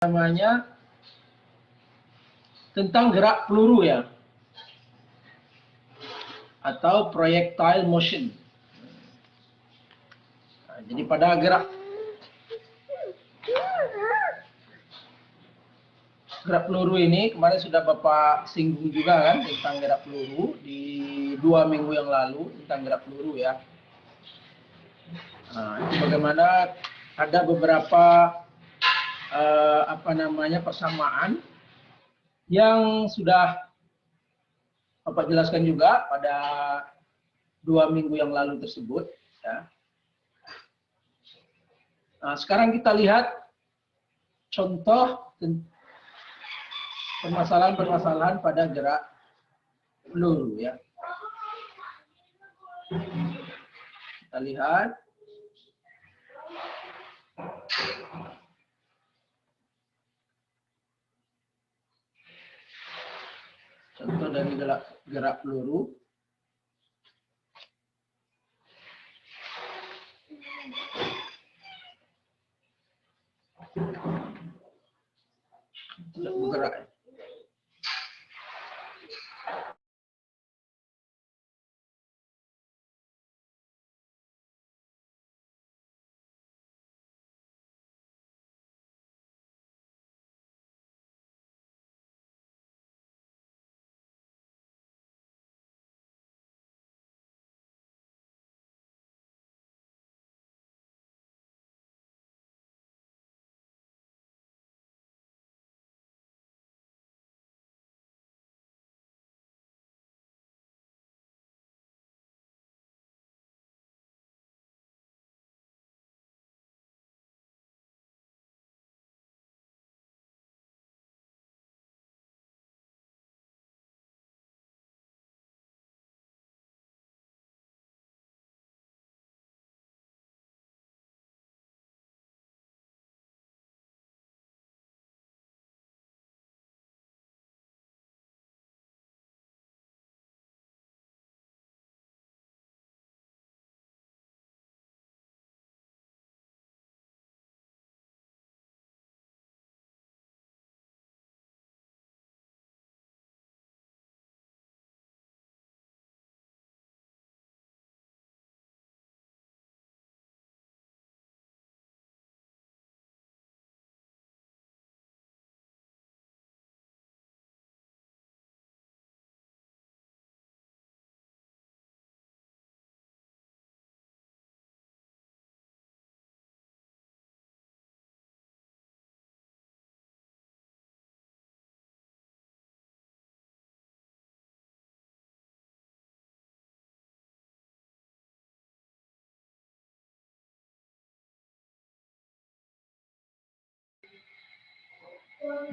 namanya tentang gerak peluru ya, atau projectile motion. Nah, jadi pada gerak peluru ini kemarin sudah Bapak singgung juga kan tentang gerak peluru di 2 minggu yang lalu tentang gerak peluru ya. Nah, itu bagaimana ada beberapa persamaan yang sudah Bapak jelaskan juga pada 2 minggu yang lalu tersebut ya. Nah, sekarang kita lihat contoh permasalahan-permasalahan pada gerak peluru ya. Kita lihat contoh dari gerak peluru. Tidak bergerak.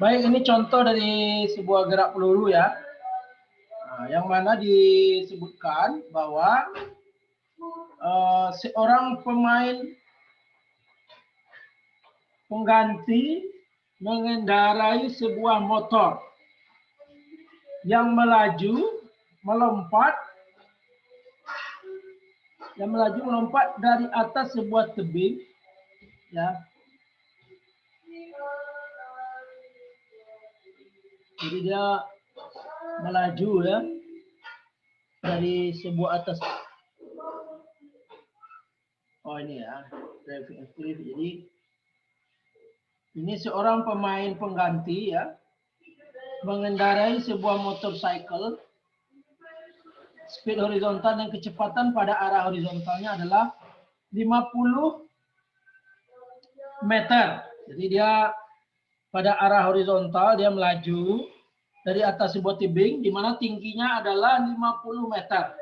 Baik, ini contoh dari sebuah gerak peluru ya. Nah, yang mana disebutkan bahwa seorang pemain pengganti mengendarai sebuah motor yang melaju melompat dari atas sebuah tebing ya. Jadi dia melaju ya dari sebuah atas. Oh ini ya, driving cliff. Jadi ini seorang pemain pengganti ya mengendarai sebuah motorcycle speed horizontal dan kecepatan pada arah horizontalnya adalah 50 meter. Jadi dia pada arah horizontal dia melaju dari atas sebuah tebing di mana tingginya adalah 50 meter.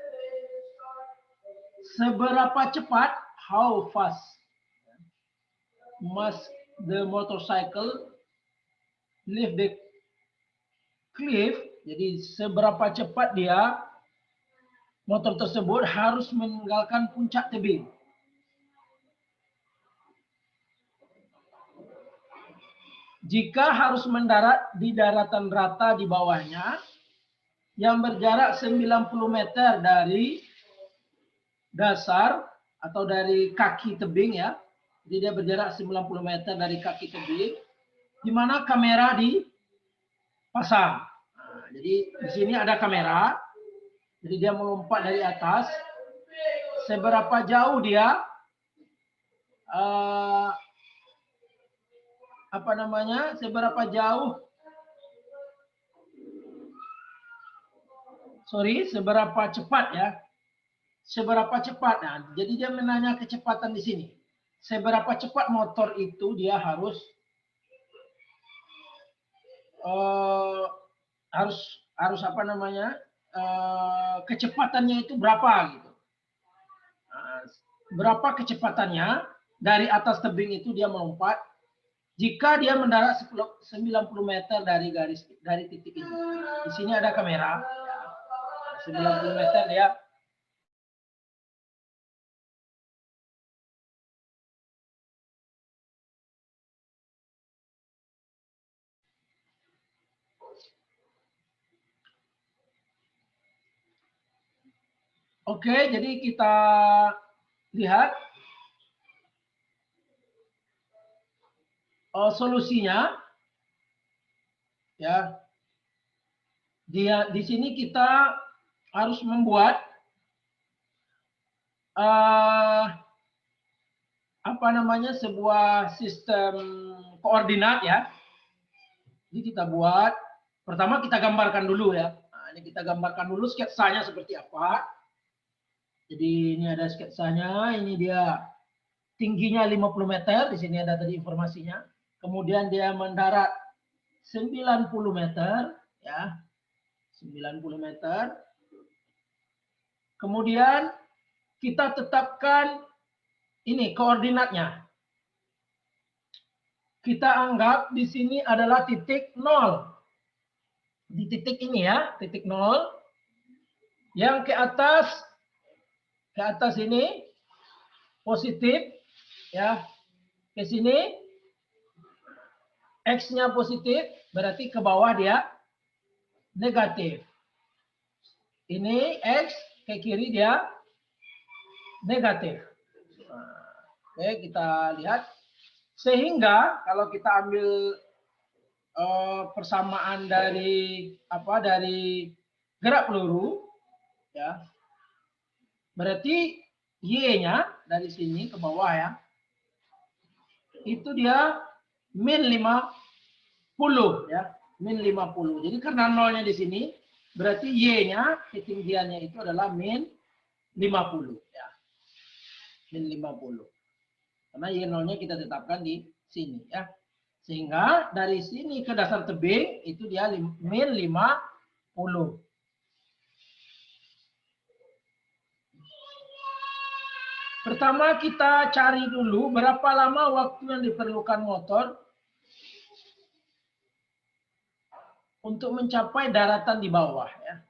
Seberapa cepat, how fast must the motorcycle leave the cliff? Jadi seberapa cepat dia motor tersebut harus meninggalkan puncak tebing. Jika harus mendarat di daratan rata di bawahnya yang berjarak 90 meter dari dasar atau dari kaki tebing ya. Jadi dia berjarak 90 meter dari kaki tebing. di mana kamera dipasang. Nah, jadi di sini ada kamera. Jadi dia melompat dari atas. Seberapa jauh dia seberapa jauh, seberapa cepat ya, seberapa cepat. Nah, jadi dia menanya kecepatan di sini. Seberapa cepat motor itu dia harus kecepatannya itu berapa gitu. Nah, berapa kecepatannya dari atas tebing itu dia melompat jika dia mendarat 90 meter dari titik ini. Di sini ada kamera. 90 meter dia. Oke, jadi kita lihat solusinya. Ya. Di sini kita harus membuat sebuah sistem koordinat ya. Jadi kita buat, pertama kita gambarkan dulu ya. Nah, ini kita gambarkan dulu sketsanya seperti apa. Jadi ini ada sketsanya, ini dia tingginya 50 meter, di sini ada tadi informasinya. Kemudian dia mendarat 90 meter ya. 90 meter. Kemudian kita tetapkan ini koordinatnya. Kita anggap di sini adalah titik 0. Di titik ini ya, titik 0. Yang ke atas ini positif ya. Ke sini X-nya positif, berarti ke bawah dia negatif. Ini X, ke kiri dia negatif. Oke, kita lihat. Sehingga kalau kita ambil persamaan dari gerak peluru ya. Berarti Y-nya dari sini ke bawah ya. Itu dia min 50 ya, min 50. Jadi karena nolnya di sini, berarti Y-nya ketinggiannya itu adalah min 50 ya. Min 50. Karena Y0-nya kita tetapkan di sini ya. Sehingga dari sini ke dasar tebing itu dia min 50. Pertama kita cari dulu berapa lama waktu yang diperlukan motor untuk mencapai daratan di bawah ya.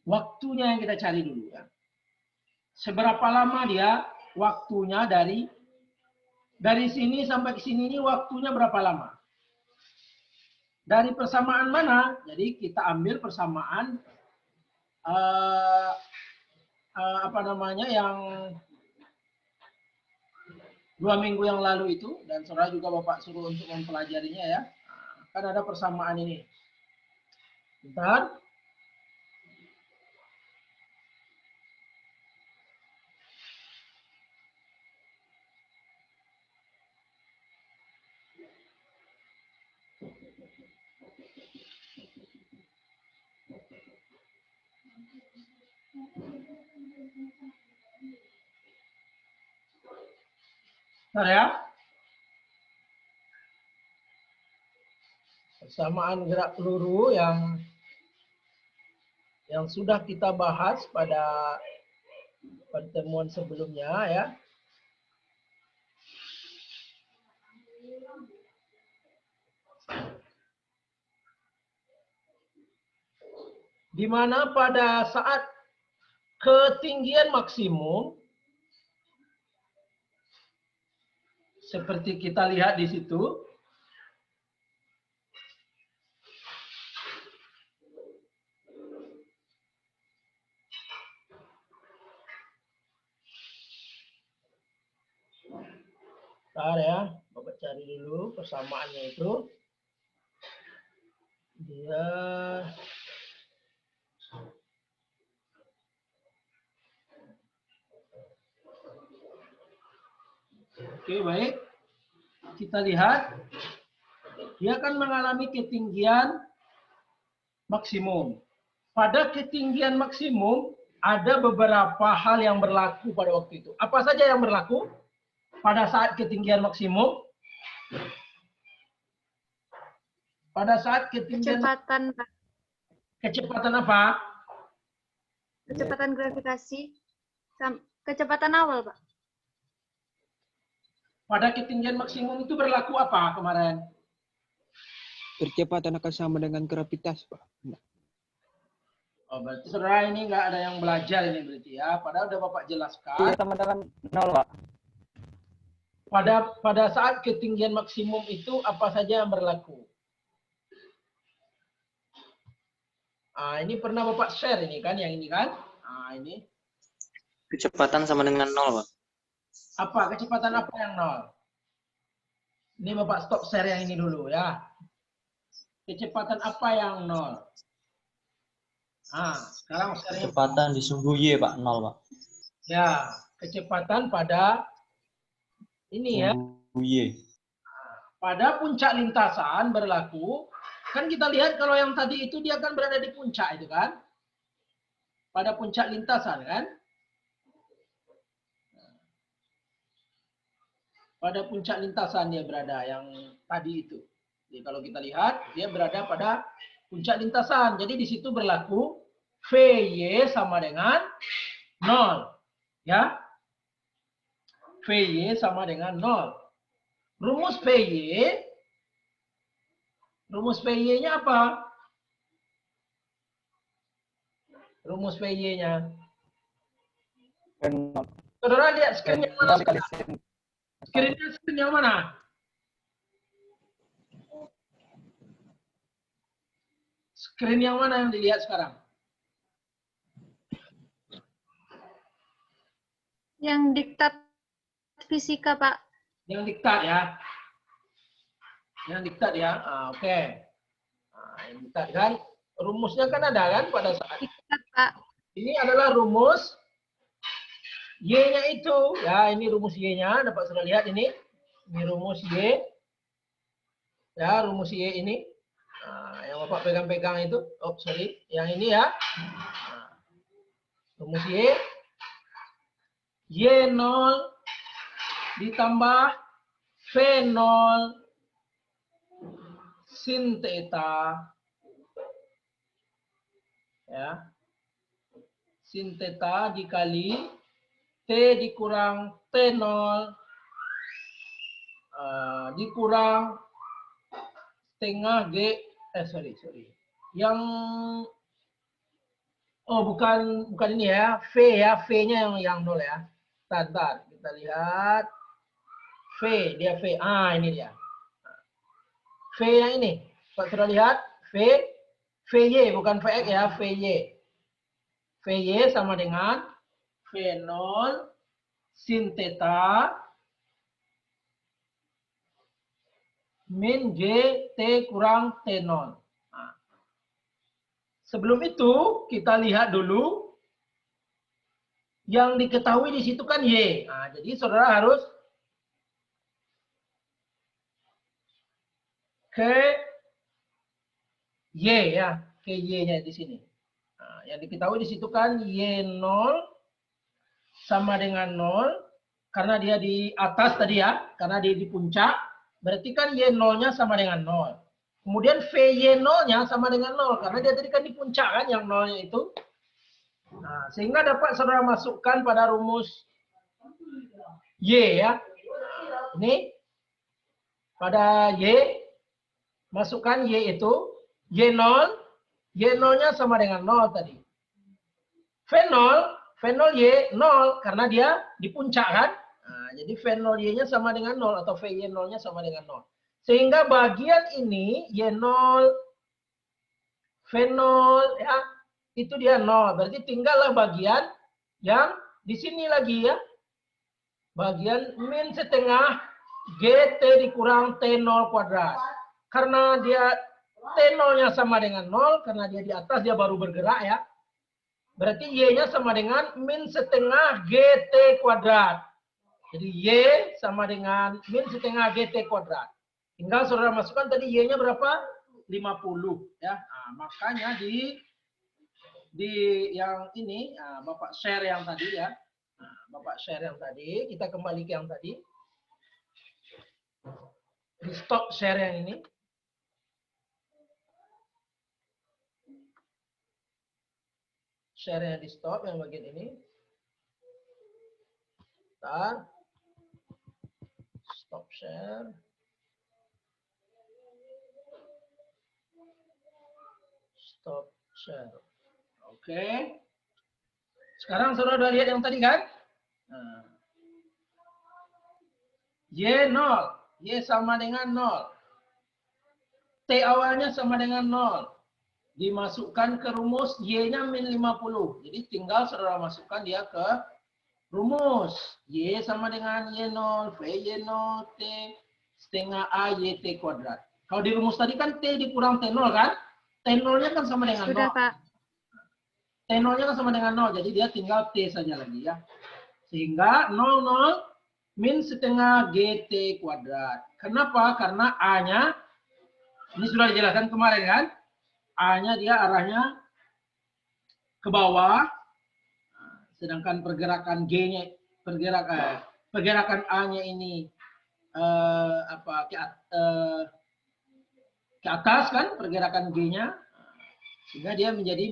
Waktunya yang kita cari dulu ya. Seberapa lama dia waktunya dari sini sampai ke sini ini waktunya berapa lama? Dari persamaan mana? Jadi kita ambil persamaan yang 2 minggu yang lalu itu, dan saudara juga Bapak suruh untuk mempelajarinya ya. Kan ada persamaan ini. Bentar. Bentar ya. Persamaan gerak peluru yang sudah kita bahas pada pertemuan sebelumnya ya. Di mana pada saat ketinggian maksimum seperti kita lihat di situ, Bentar ya, Bapak cari dulu persamaannya itu. Dia oke, baik. Kita lihat dia akan mengalami ketinggian maksimum. Pada ketinggian maksimum ada beberapa hal yang berlaku pada waktu itu. Apa saja yang berlaku pada saat ketinggian maksimum? Pada saat ketinggian Kecepatan, Pak. kecepatan apa? Kecepatan gravitasi. Kecepatan awal, Pak. Pada ketinggian maksimum itu berlaku apa kemarin? Percepatan akan sama dengan gravitas, Pak. Oh, berarti saudara ini nggak ada yang belajar ini berarti ya. Padahal udah Bapak jelaskan. Sama dengan 0, Pak. Pada saat ketinggian maksimum itu apa saja yang berlaku? Ini pernah Bapak share ini kan, yang ini kan? Ini. Kecepatan sama dengan 0, Pak. Apa? Kecepatan apa yang 0? Ini Bapak stop share yang ini dulu ya. Kecepatan apa yang 0? Sekarang share Kecepatan di sumbu Y, Pak, 0, Pak. ya, kecepatan pada ini ya. Sumbu Y. Pada puncak lintasan berlaku, kan kita lihat kalau yang tadi itu dia kan berada di puncak itu kan. Pada puncak lintasan kan. Pada puncak lintasan dia berada yang tadi itu. Jadi kalau kita lihat dia berada pada puncak lintasan. Jadi di situ berlaku Vy sama dengan 0. Ya. Vy sama dengan 0. Rumus Vy-nya apa? Rumus Vy-nya. Saudara lihat screen yang mana? Screen yang mana? Screen yang mana yang dilihat sekarang? Yang diktat fisika, Pak. Yang diktat ya. Yang diktat ya. Oke. Yang diktat kan. Rumusnya kan ada kan pada saat Diktat, Pak. ini adalah rumus Y-nya itu. Ya, ini rumus Y-nya. Dapat sudah lihat ini. Ini rumus Y. Ya, rumus Y ini. Yang Bapak pegang-pegang itu. Oh, sorry. Yang ini ya. Rumus Y. Y0 ditambah V0 sin theta. Ya. Sin theta dikali T dikurang T0 dikurang setengah G. Sorry. Yang bukan ini ya. V ya. V-nya yang 0 ya. Bentar. Kita lihat. V. Dia V. Ini dia. V yang ini. Pak sudah lihat? VY bukan VX ya. VY. VY sama dengan V0 sin theta min G T kurang T0. Sebelum itu kita lihat dulu yang diketahui di situ kan Y. Jadi saudara harus ke Y ya, ke Y-nya di sini. Yang diketahui di situ kan Y0 sama dengan 0 karena dia di atas tadi ya, karena dia di puncak, berarti kan Y0-nya sama dengan 0. Kemudian VY0-nya sama dengan 0 karena dia tadi kan di puncak kan yang 0-nya itu. Sehingga dapat saudara masukkan pada rumus Y ya. Ini pada Y masukkan Y itu Y0, Y0-nya sama dengan 0 tadi. V0 Y 0 karena dia di puncak kan. Jadi V0 Y-nya sama dengan 0 atau VY0-nya sama dengan 0. Sehingga bagian ini Y0, V0 ya, itu dia 0. Berarti tinggallah bagian yang di sini lagi ya. Bagian min setengah GT dikurang T0 kuadrat. Karena dia T0-nya sama dengan 0, karena dia di atas, dia baru bergerak ya. Berarti Y-nya sama dengan min setengah GT kuadrat. Jadi Y sama dengan min setengah GT kuadrat. Tinggal saudara masukkan tadi Y-nya berapa? 50 ya. Nah, makanya di yang ini, nah, Bapak share yang tadi ya. Nah, Bapak share yang tadi, kita kembali ke yang tadi. Di stop share yang ini. Share-nya di stop yang bagian ini. Bentar. Stop share. Stop share. Oke. Sekarang saudara udah lihat yang tadi kan? Nah. Y 0. Y sama dengan 0. T awalnya sama dengan 0. Dimasukkan ke rumus Y-nya min 50. Jadi tinggal saudara masukkan dia ke rumus. Y sama dengan Y0, V Y0, T setengah A YT kuadrat. Kalau di rumus tadi kan T dikurang T0 kan? T0-nya kan sama dengan 0. Sudah, Pak. T0-nya kan sama dengan 0. Jadi dia tinggal T saja lagi ya. Sehingga 00 min setengah GT kuadrat. Kenapa? Karena A-nya, ini sudah dijelaskan kemarin kan? A-nya dia arahnya ke bawah, sedangkan pergerakan G-nya, pergerakan A-nya ini ke atas kan, pergerakan G-nya, sehingga dia menjadi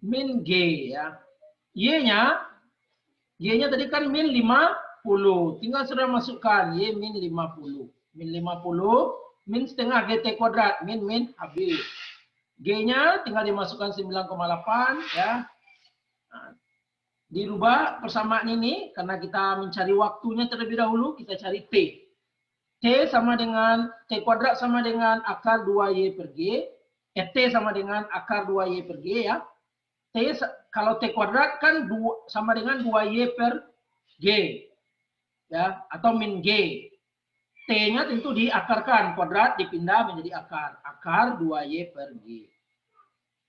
min G ya. Y-nya tadi kan min 50, tinggal sudah masukkan Y min 50, min 50, min setengah GT kuadrat, min habis. G-nya tinggal dimasukkan 9,8 ya. Nah, dirubah persamaan ini karena kita mencari waktunya terlebih dahulu, kita cari T. T sama dengan T kuadrat sama dengan akar 2Y per G. T sama dengan akar 2Y per G ya. T kalau T kuadrat kan sama dengan 2Y per G. Ya, atau min G. T-nya tentu diakarkan, kuadrat dipindah menjadi akar. Akar 2Y per G.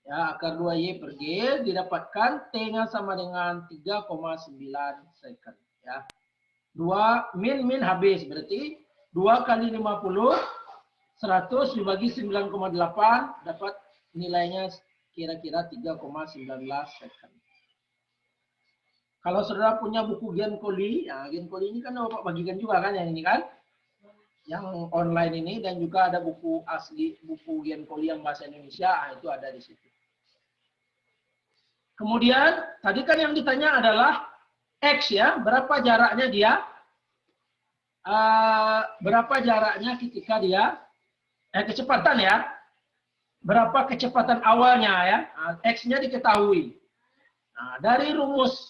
Ya, akar 2Y per G didapatkan T-nya sama dengan 3,9 second. Ya. 2 min habis, berarti 2 kali 50, 100 dibagi 9,8, dapat nilainya kira-kira 3,19 second. Kalau saudara punya buku Gian Koli, ya Gian Koli ini kan Bapak bagikan juga kan yang ini kan? Yang online ini, dan juga ada buku asli, buku Gian Koli yang bahasa Indonesia, itu ada di situ. Kemudian, tadi kan yang ditanya adalah X ya, berapa jaraknya dia? Berapa jaraknya ketika dia, kecepatan ya, berapa kecepatan awalnya ya, X-nya diketahui. Nah, dari rumus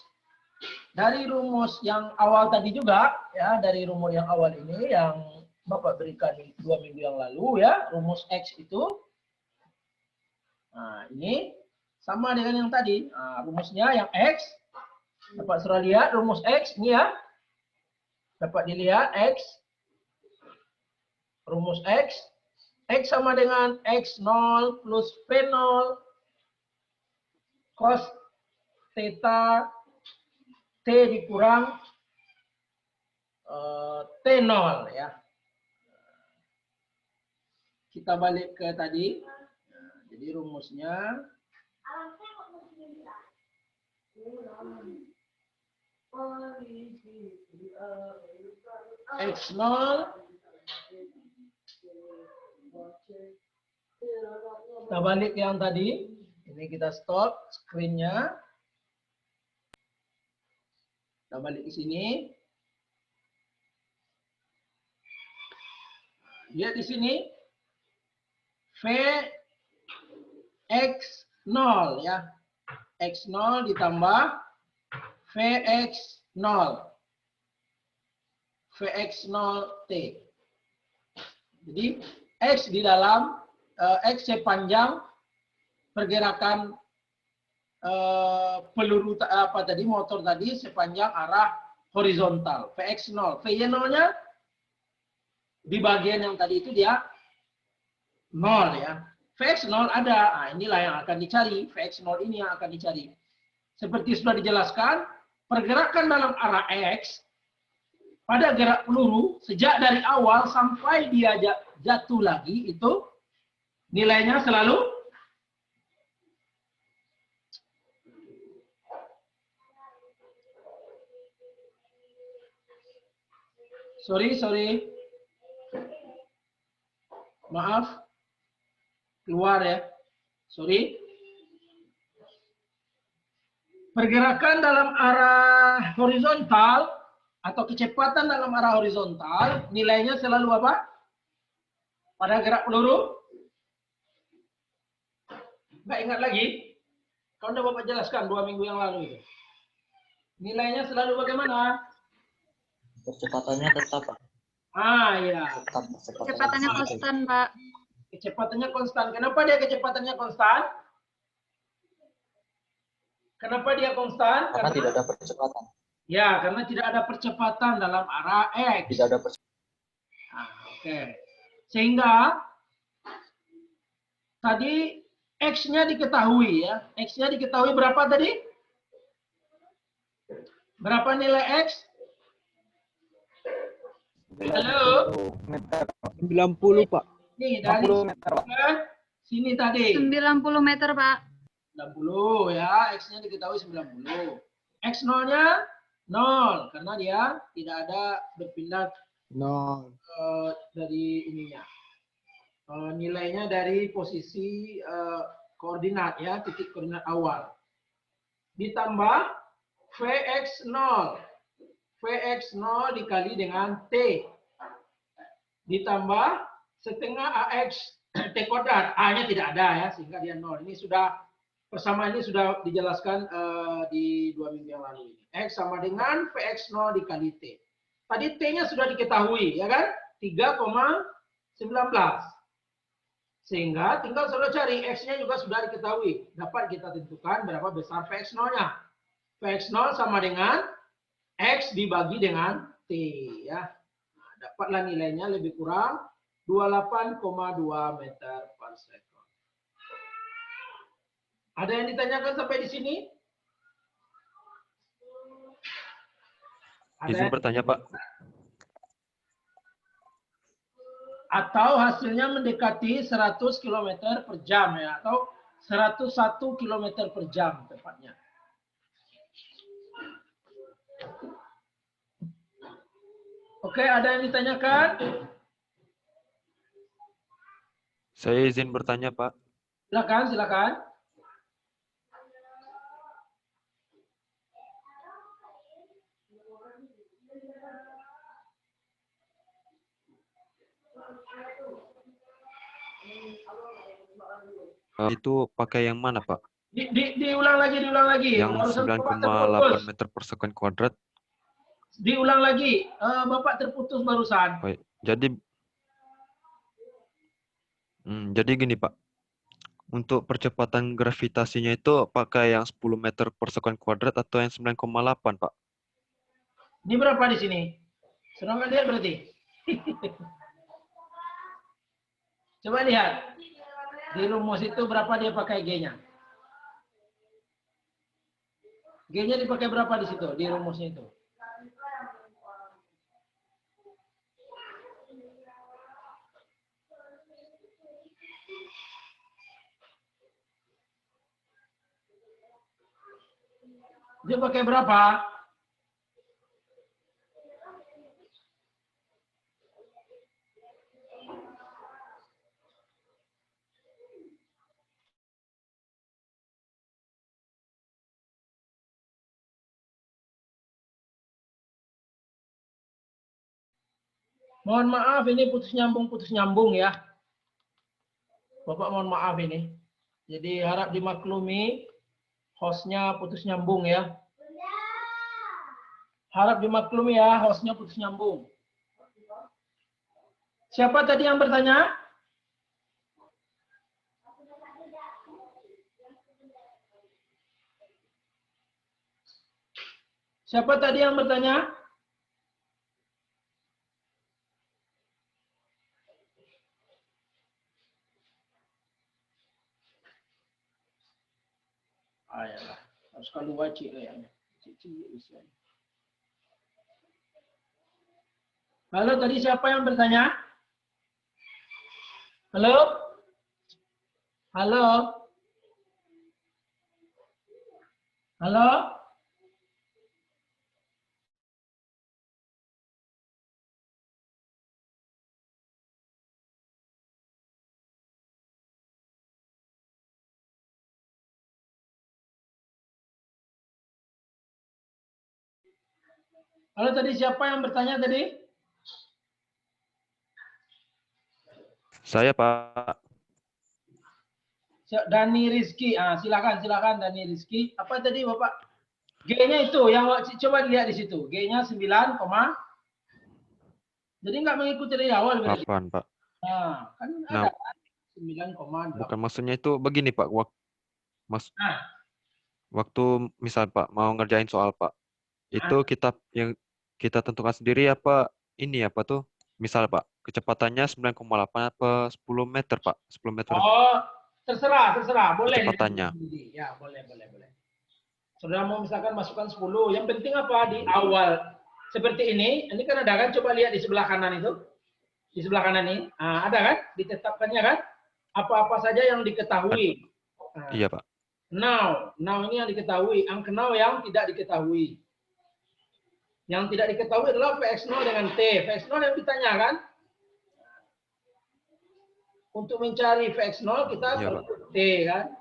yang awal tadi juga, ya, dari rumus yang awal ini, yang Bapak berikan 2 minggu yang lalu ya, rumus X itu, nah ini, sama dengan yang tadi, nah, rumusnya yang X, dapat sudah lihat rumus X ini ya, dapat dilihat X, rumus X sama dengan X0 plus P0 cos theta T dikurang T0 ya. Kita balik ke tadi, nah, jadi rumusnya X0 kita balik ke yang tadi, ini kita stop screen-nya, kita balik ke sini, lihat di sini Vx0 ya, X0 ditambah Vx0 Vx0T. Jadi X di dalam X sepanjang pergerakan peluru motor tadi sepanjang arah horizontal. Vx0, Vy0-nya di bagian yang tadi itu dia 0 ya. Vx 0 ada. Nah, inilah yang akan dicari. Vx 0 ini yang akan dicari. Seperti sudah dijelaskan, pergerakan dalam arah X pada gerak peluru sejak dari awal sampai dia jatuh lagi itu nilainya selalu sorry. Maaf. Keluar ya. Sorry. Pergerakan dalam arah horizontal atau kecepatan dalam arah horizontal nilainya selalu apa? Pada gerak peluru? Nggak ingat lagi? Kalau udah Bapak jelaskan 2 minggu yang lalu itu. Nilainya selalu bagaimana? Percepatannya tetap, Pak. Ya. Tetap Kecepatannya konstan, Pak. Kecepatannya konstan. Kenapa dia kecepatannya konstan? Kenapa dia konstan? Karena tidak ada percepatan. Ya, karena tidak ada percepatan dalam arah X. Tidak ada percepatan. Oke. Sehingga tadi X-nya diketahui ya. X-nya diketahui berapa tadi? Berapa nilai X? Halo? 90, Pak. Nih, dari ke sini tadi. 90 meter, Pak. 90 ya, X-nya diketahui 90. X0-nya 0 karena dia tidak ada berpindah 0. dari ininya. Nilainya dari posisi koordinat ya, titik koordinat awal. Ditambah Vx0. Vx0 dikali dengan T. Ditambah setengah AX T kuadrat. A-nya tidak ada ya, sehingga dia 0. Ini sudah persamaan ini sudah dijelaskan di 2 minggu yang lalu ini. X sama dengan Vx0 dikali T. Tadi T-nya sudah diketahui, ya kan? 3,19. Sehingga tinggal selalu cari X-nya juga sudah diketahui. Dapat kita tentukan berapa besar Vx0-nya. Vx0 sama dengan X dibagi dengan T. Ya. Nah, dapatlah nilainya lebih kurang 28,2 meter per second. Ada yang ditanyakan sampai di sini? Izin bertanya, Pak. Atau hasilnya mendekati 100 km per jam ya, atau 101 km per jam tepatnya. Oke, ada yang ditanyakan? Saya izin bertanya, Pak. Silakan. Itu pakai yang mana, Pak? Diulang lagi. Yang Barusan Bapak 9,8 meter per second kuadrat. Diulang lagi. Bapak terputus barusan. Baik. Jadi gini, Pak. Untuk percepatan gravitasinya itu pakai yang 10 meter per second kuadrat atau yang 9,8, Pak? Ini berapa di sini? Senang nggak lihat berarti? Coba lihat. Di rumus itu berapa dia pakai G-nya? G-nya dipakai berapa di situ? Di rumusnya itu? Dia pakai berapa? Mohon maaf ini putus nyambung ya. Bapak mohon maaf ini. Jadi harap dimaklumi hostnya putus nyambung ya. Harap dimaklumi ya hostnya putus nyambung. Siapa tadi yang bertanya? Siapa tadi yang bertanya? Ayolah, harus keluar cik kayaknya. Cik istilahnya. Halo, tadi siapa yang bertanya? Halo? Halo? Halo? Halo, tadi siapa yang bertanya tadi? Saya, Pak. Dani Rizky. Silakan Dani Rizky. Apa tadi Bapak? G-nya itu yang coba lihat di situ. G-nya 9, jadi nggak mengikuti dari awal berarti. 8, Pak. Nah, kan Nah, ada 9,8. bukan maksudnya itu begini, Pak. Nah, Waktu misal, Pak, mau ngerjain soal, Pak. Itu yang kita tentukan sendiri apa ini apa tuh? Misal, Pak, kecepatannya 9,8 apa 10 meter, Pak? 10 meter oh, terserah, boleh. kecepatannya. Ya, boleh. Saudara mau misalkan masukkan 10, yang penting apa di awal seperti ini kan ada kan, coba lihat di sebelah kanan itu. Di sebelah kanan ini, ada kan? Ditetapkannya kan? Apa-apa saja yang diketahui. Iya, Pak. Now ini yang diketahui, angka now yang tidak diketahui. Yang tidak diketahui adalah Vx0 dengan T. Vx0 yang ditanyakan. Untuk mencari Vx0 kita perlu T kan?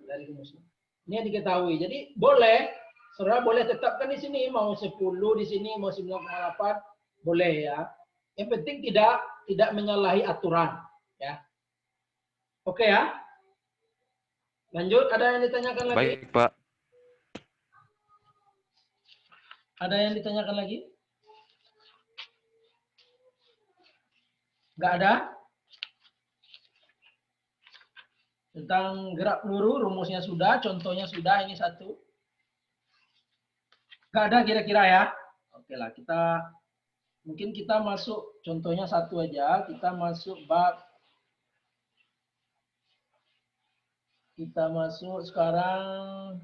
Dari rumusnya. Ini yang diketahui. Jadi boleh, saudara boleh tetapkan di sini, mau 10 di sini, mau 9,8, boleh ya. Yang penting tidak menyalahi aturan. Ya. Oke ya. Lanjut, ada yang ditanyakan lagi? Baik, Pak. Ada yang ditanyakan lagi? Nggak ada? Tentang gerak peluru, rumusnya sudah, contohnya sudah, ini satu. Nggak ada kira-kira ya? Oke lah, mungkin kita masuk, contohnya satu aja, kita masuk bab. Kita masuk sekarang.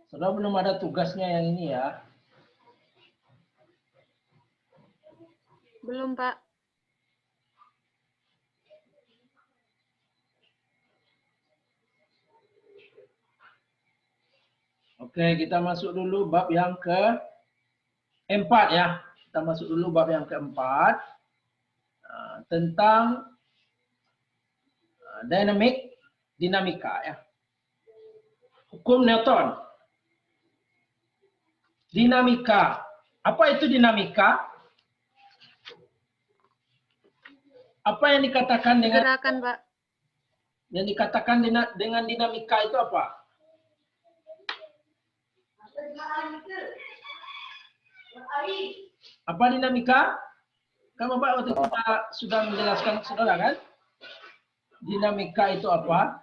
Saudara belum ada tugasnya yang ini ya. Belum, Pak. Oke, kita masuk dulu bab yang keempat ya. Kita masuk dulu bab yang keempat. Tentang dinamika ya. Hukum Newton. Dinamika. Apa itu dinamika? Apa yang dikatakan dengan Gerakan, Pak. Yang dikatakan dengan dinamika itu apa? Apa dinamika? Kan Bapak waktu kita sudah menjelaskan saudara kan? Dinamika itu apa?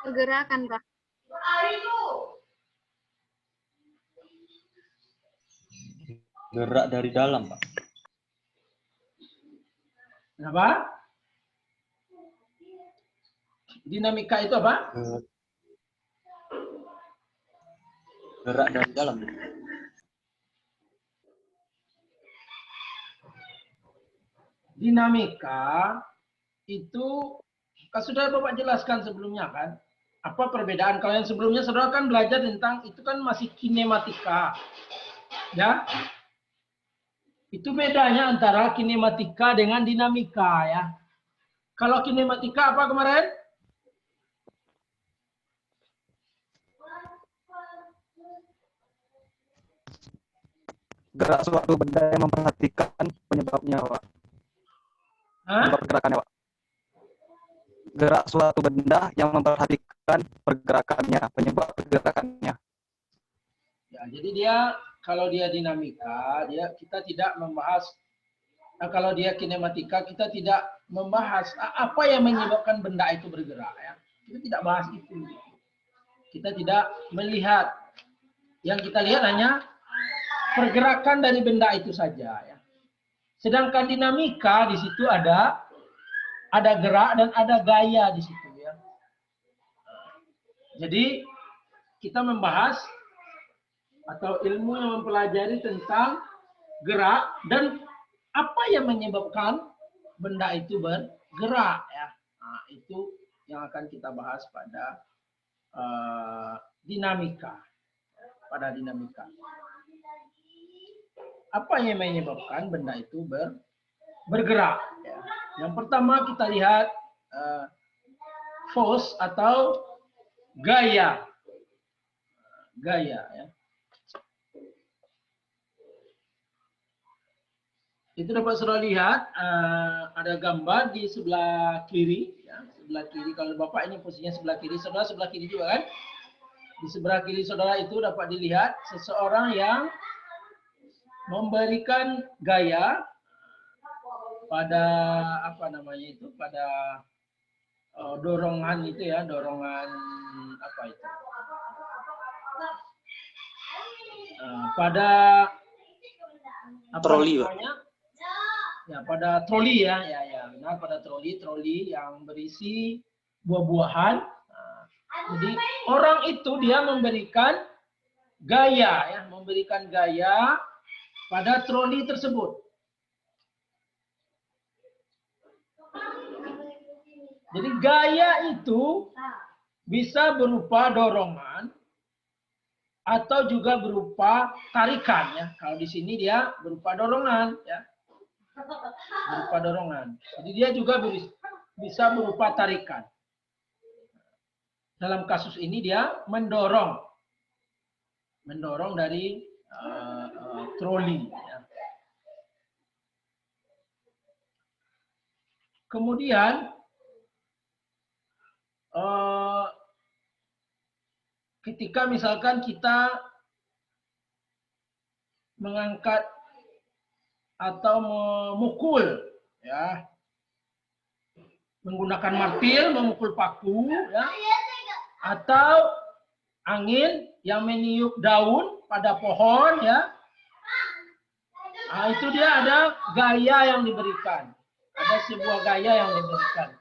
Gerakan, Pak. Gerak dari dalam, Pak. Apa? Dinamika itu apa? Gerak dari dalam. Dinamika itu kan sudah Bapak jelaskan sebelumnya kan? Apa perbedaan? Kalau yang sebelumnya saudara kan belajar tentang itu kan masih kinematika. Ya. Itu bedanya antara kinematika dengan dinamika ya. Kalau kinematika apa kemarin? Gerak suatu benda yang memperhatikan penyebabnya, Pak. Penyebab pergerakannya, Pak. Gerak suatu benda yang memperhatikan pergerakannya, penyebab pergerakannya. Ya, jadi kalau dia dinamika, kita tidak membahas. Kalau dia kinematika, kita tidak membahas apa yang menyebabkan benda itu bergerak. Ya. Kita tidak bahas itu. Kita tidak melihat. Yang kita lihat hanya pergerakan dari benda itu saja. Ya. Sedangkan dinamika di situ ada gerak dan ada gaya di situ ya. Jadi kita membahas atau ilmu yang mempelajari tentang gerak dan apa yang menyebabkan benda itu bergerak ya. Nah, itu yang akan kita bahas pada dinamika. Pada dinamika. Apa yang menyebabkan benda itu bergerak? Ya. Yang pertama kita lihat force atau gaya. Gaya ya. Itu dapat saudara lihat ada gambar di sebelah kiri. Ya. Sebelah kiri, kalau Bapak ini posisinya sebelah kiri, saudara sebelah kiri juga kan? Di sebelah kiri saudara itu dapat dilihat seseorang yang memberikan gaya pada apa namanya itu, pada dorongan itu ya, dorongan apa itu? Pada apa Troli, Pak. namanya? Ya, pada troli ya, benar, pada troli yang berisi buah-buahan. Jadi orang itu dia memberikan gaya ya, memberikan gaya pada troli tersebut. Jadi gaya itu bisa berupa dorongan atau juga berupa tarikan ya. Kalau di sini dia berupa dorongan ya. Berupa dorongan. Jadi dia juga bisa berupa tarikan. Dalam kasus ini dia mendorong dari troli. Ya. Kemudian ketika misalkan kita mengangkat atau memukul, ya, menggunakan martil, memukul paku, ya, atau angin yang meniup daun pada pohon, ya. Nah, itu dia ada gaya yang diberikan. Ada sebuah gaya yang diberikan.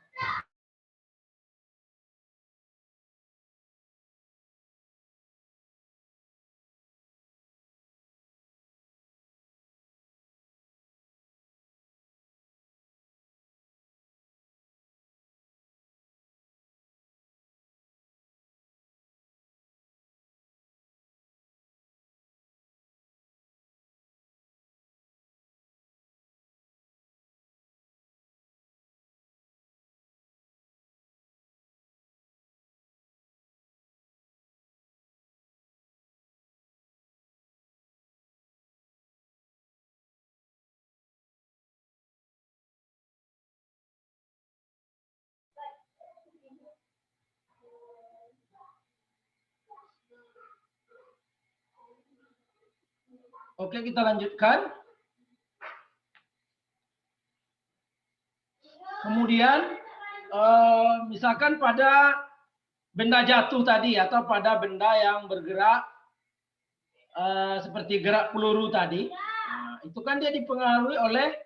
Oke, kita lanjutkan. Kemudian, misalkan pada benda jatuh tadi atau pada benda yang bergerak seperti gerak peluru tadi, nah, itu kan dia dipengaruhi oleh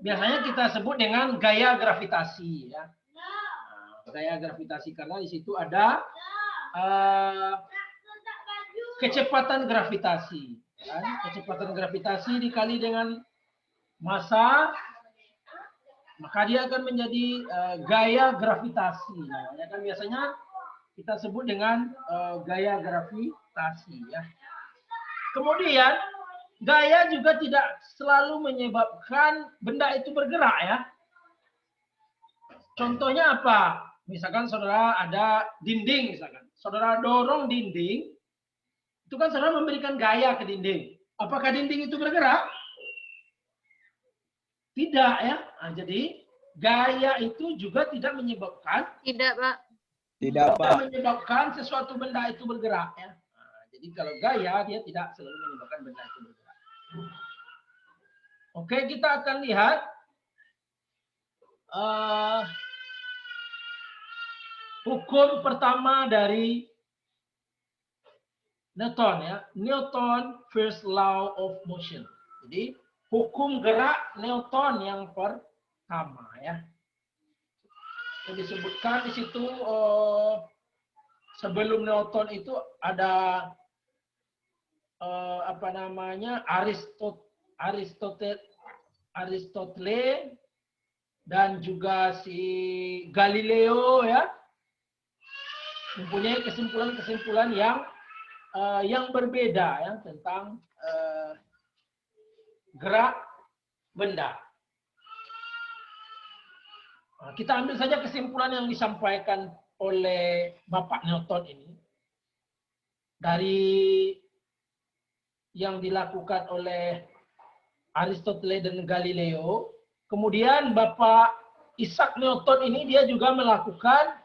biasanya kita sebut dengan gaya gravitasi, ya. Nah, gaya gravitasi karena di situ ada kecepatan gravitasi. Kan? Kecepatan gravitasi dikali dengan massa, maka dia akan menjadi gaya gravitasi. Namanya kan biasanya kita sebut dengan gaya gravitasi. Ya. Kemudian gaya juga tidak selalu menyebabkan benda itu bergerak ya. Contohnya apa? Misalkan saudara ada dinding, misalkan saudara dorong dinding. Itu kan saudara memberikan gaya ke dinding. Apakah dinding itu bergerak? Tidak ya. Nah, jadi gaya itu juga tidak menyebabkan. Tidak, Pak. Tidak, Pak. Menyebabkan sesuatu benda itu bergerak ya. Nah, jadi kalau gaya dia tidak selalu menyebabkan benda itu bergerak. Oke, kita akan lihat hukum pertama dari Newton ya, Newton first law of motion. Jadi hukum gerak Newton yang pertama ya. Yang disebutkan di situ sebelum Newton itu ada apa namanya Aristoteles dan juga si Galileo ya, mempunyai kesimpulan-kesimpulan yang berbeda ya tentang gerak benda. Nah, kita ambil saja kesimpulan yang disampaikan oleh Bapak Newton ini dari yang dilakukan oleh Aristoteles dan Galileo. Kemudian Bapak Isaac Newton ini dia juga melakukan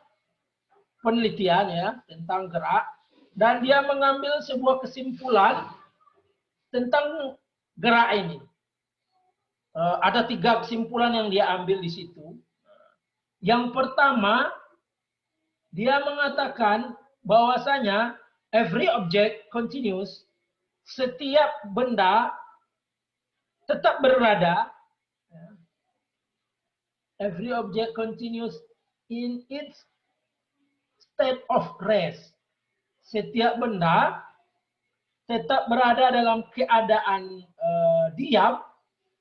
penelitian ya tentang gerak dan dia mengambil sebuah kesimpulan tentang gerak ini. Ada 3 kesimpulan yang dia ambil di situ. Yang pertama, dia mengatakan bahwasanya every object continues, setiap benda tetap berada. Every object continues in its state of rest. Setiap benda tetap berada dalam keadaan diam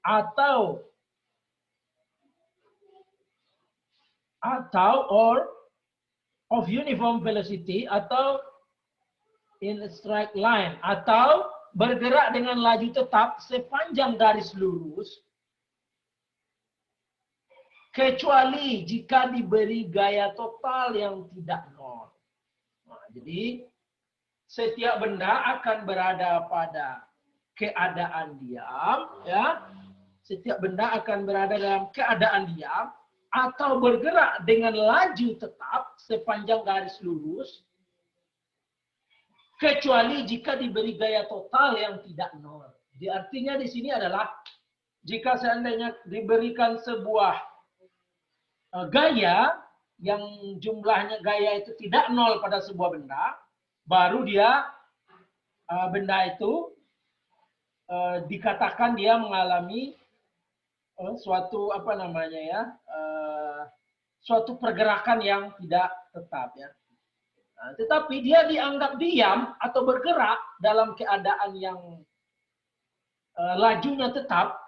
atau or of uniform velocity atau in a straight line atau bergerak dengan laju tetap sepanjang garis lurus kecuali jika diberi gaya total yang tidak nol. Nah, jadi setiap benda akan berada pada keadaan diam ya. Setiap benda akan berada dalam keadaan diam atau bergerak dengan laju tetap sepanjang garis lurus kecuali jika diberi gaya total yang tidak nol. Jadi artinya di sini adalah jika seandainya diberikan sebuah gaya yang jumlahnya gaya itu tidak nol pada sebuah benda, baru dia benda itu dikatakan dia mengalami suatu apa namanya ya, suatu pergerakan yang tidak tetap ya. Nah, tetapi dia dianggap diam atau bergerak dalam keadaan yang lajunya tetap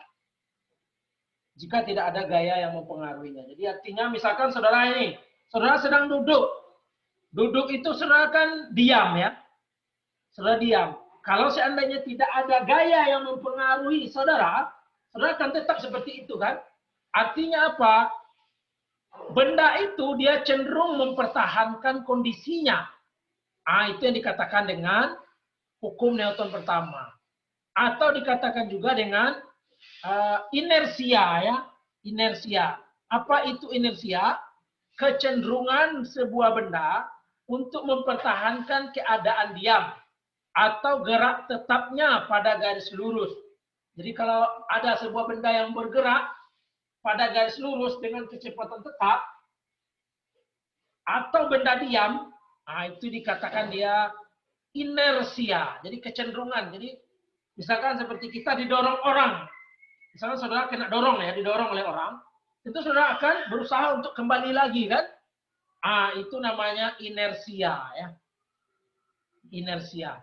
jika tidak ada gaya yang mempengaruhinya. Jadi artinya misalkan saudara ini, saudara sedang duduk. Duduk itu saudara kan diam ya. Saudara diam. Kalau seandainya tidak ada gaya yang mempengaruhi saudara, saudara akan tetap seperti itu kan. Artinya apa? Benda itu dia cenderung mempertahankan kondisinya. Itu yang dikatakan dengan hukum Newton pertama. Atau dikatakan juga dengan inersia ya. Inersia. Apa itu inersia? Kecenderungan sebuah benda untuk mempertahankan keadaan diam atau gerak tetapnya pada garis lurus. Jadi kalau ada sebuah benda yang bergerak pada garis lurus dengan kecepatan tetap atau benda diam, itu dikatakan dia inersia. Jadi kecenderungan. Jadi misalkan seperti kita didorong orang. Misalkan saudara kena dorong ya, didorong oleh orang, itu saudara akan berusaha untuk kembali lagi kan? Itu namanya inersia ya. Inersia.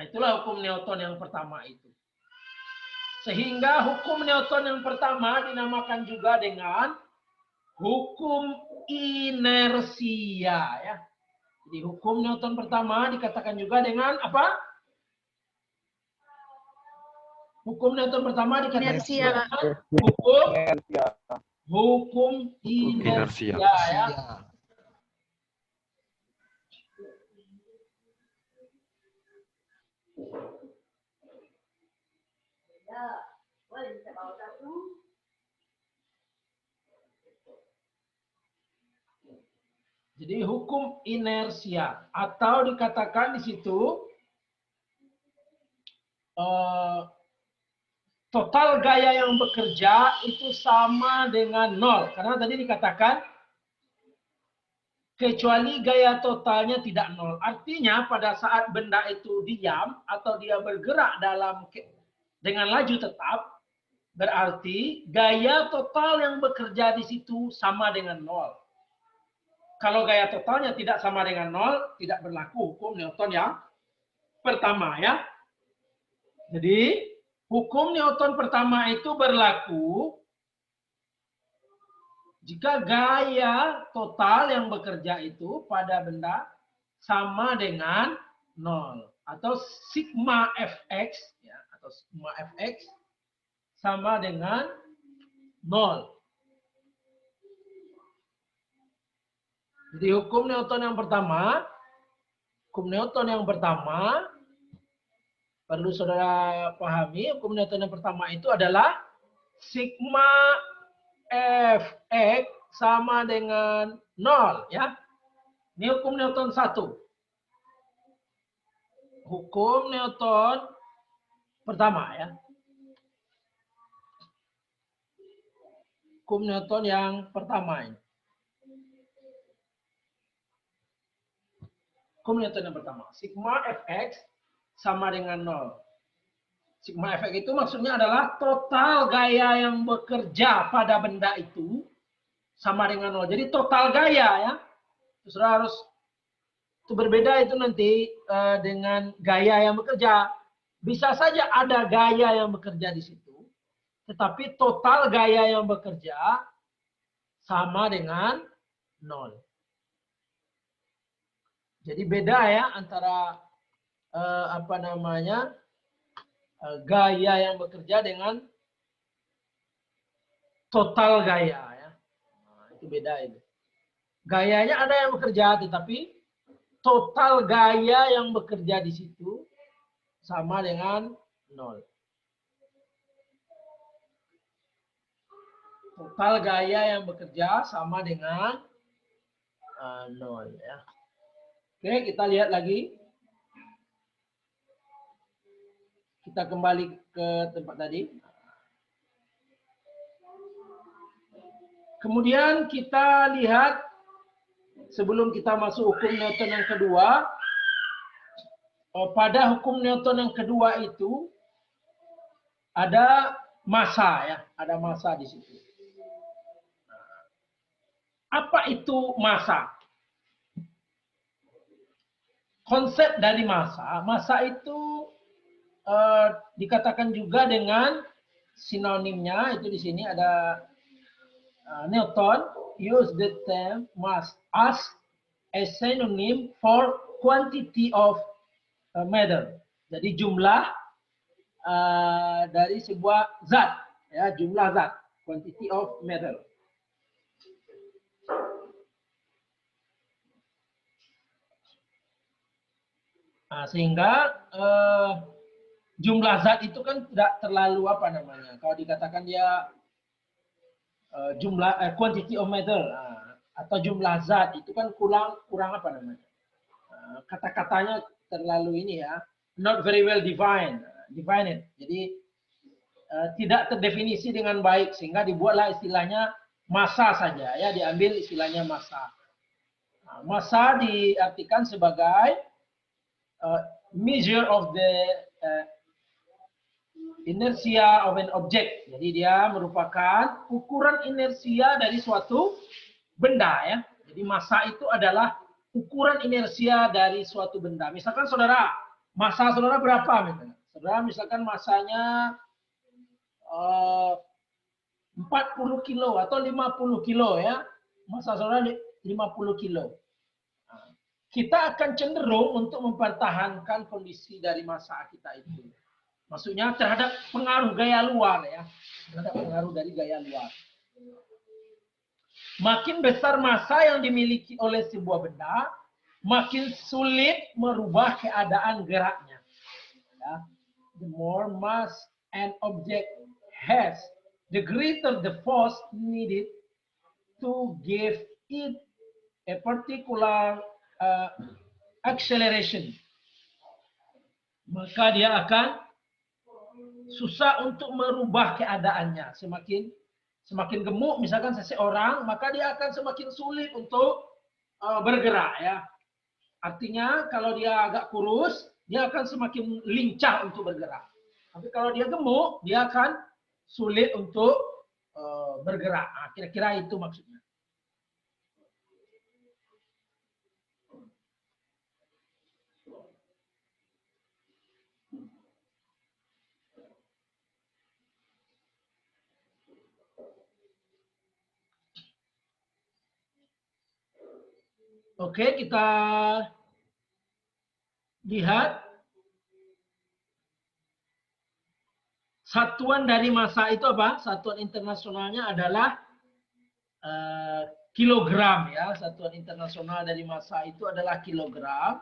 Itulah hukum Newton yang pertama itu. Sehingga hukum Newton yang pertama dinamakan juga dengan hukum inersia ya. Jadi hukum Newton pertama dikatakan juga dengan apa? Hukum Newton pertama dikatakan Inersia. dengan hukum inersia ya. Jadi hukum inersia atau dikatakan di situ total gaya yang bekerja itu sama dengan nol. Karena tadi dikatakan kecuali gaya totalnya tidak nol. Artinya pada saat benda itu diam atau dia bergerak dengan laju tetap, berarti gaya total yang bekerja di situ sama dengan 0. Kalau gaya totalnya tidak sama dengan 0, tidak berlaku hukum Newton yang pertama ya. Jadi hukum Newton pertama itu berlaku jika gaya total yang bekerja itu pada benda sama dengan 0 atau sigma fx ya, atau sigma fx sama dengan 0. Jadi hukum Newton yang pertama perlu saudara pahami, hukum Newton yang pertama itu adalah sigma fx sama dengan 0 ya. Ini hukum Newton 1. Hukum Newton pertama ya. Hukum Newton yang pertama ini. Hukum Newton yang pertama. Sigma fx sama dengan 0. Sigma fx itu maksudnya adalah total gaya yang bekerja pada benda itu sama dengan 0. Jadi total gaya ya. Terus harus itu berbeda itu nanti dengan gaya yang bekerja. Bisa saja ada gaya yang bekerja di situ. Tetapi total gaya yang bekerja sama dengan 0. Jadi beda ya antara gaya yang bekerja dengan total gaya ya. Nah, itu beda itu. Gayanya ada yang bekerja tetapi total gaya yang bekerja di situ sama dengan 0. Total gaya yang bekerja sama dengan 0 ya. Oke, kita lihat lagi. Kita kembali ke tempat tadi. Kemudian kita lihat sebelum kita masuk hukum Newton yang kedua. Pada hukum Newton yang kedua itu ada massa ya, ada massa di situ. Apa itu massa? Konsep dari massa, massa itu dikatakan juga dengan sinonimnya itu di sini ada Newton use the term mass as a synonym for quantity of matter. Jadi jumlah dari sebuah zat, ya jumlah zat, quantity of matter. Nah, sehingga jumlah zat itu kan tidak terlalu apa namanya. Kalau dikatakan dia jumlah quantity of matter atau jumlah zat itu kan kurang apa namanya. Kata-katanya terlalu ini ya, not very well defined. Jadi tidak terdefinisi dengan baik sehingga dibuatlah istilahnya massa saja ya, diambil istilahnya massa. Nah, massa diartikan sebagai measure of the inertia of an object. Jadi dia merupakan ukuran inersia dari suatu benda ya. Jadi massa itu adalah ukuran inersia dari suatu benda. Misalkan saudara, massa saudara berapa misalnya? Saudara misalkan massanya 40 kilo atau 50 kilo ya. Massa saudara 50 kilo. Kita akan cenderung untuk mempertahankan kondisi dari massa kita itu. Maksudnya terhadap pengaruh gaya luar ya. Terhadap pengaruh dari gaya luar. Makin besar massa yang dimiliki oleh sebuah benda, makin sulit merubah keadaan geraknya. Ya. The more mass an object has, the greater the force needed to give it a particular acceleration. Maka dia akan susah untuk merubah keadaannya. Semakin gemuk misalkan seseorang, maka dia akan semakin sulit untuk bergerak ya. Artinya kalau dia agak kurus, dia akan semakin lincah untuk bergerak. Tapi kalau dia gemuk, dia akan sulit untuk bergerak. Nah, kira-kira itu maksudnya. Oke, kita lihat satuan dari massa itu apa? Satuan internasionalnya adalah kilogram ya. Satuan internasional dari massa itu adalah kilogram.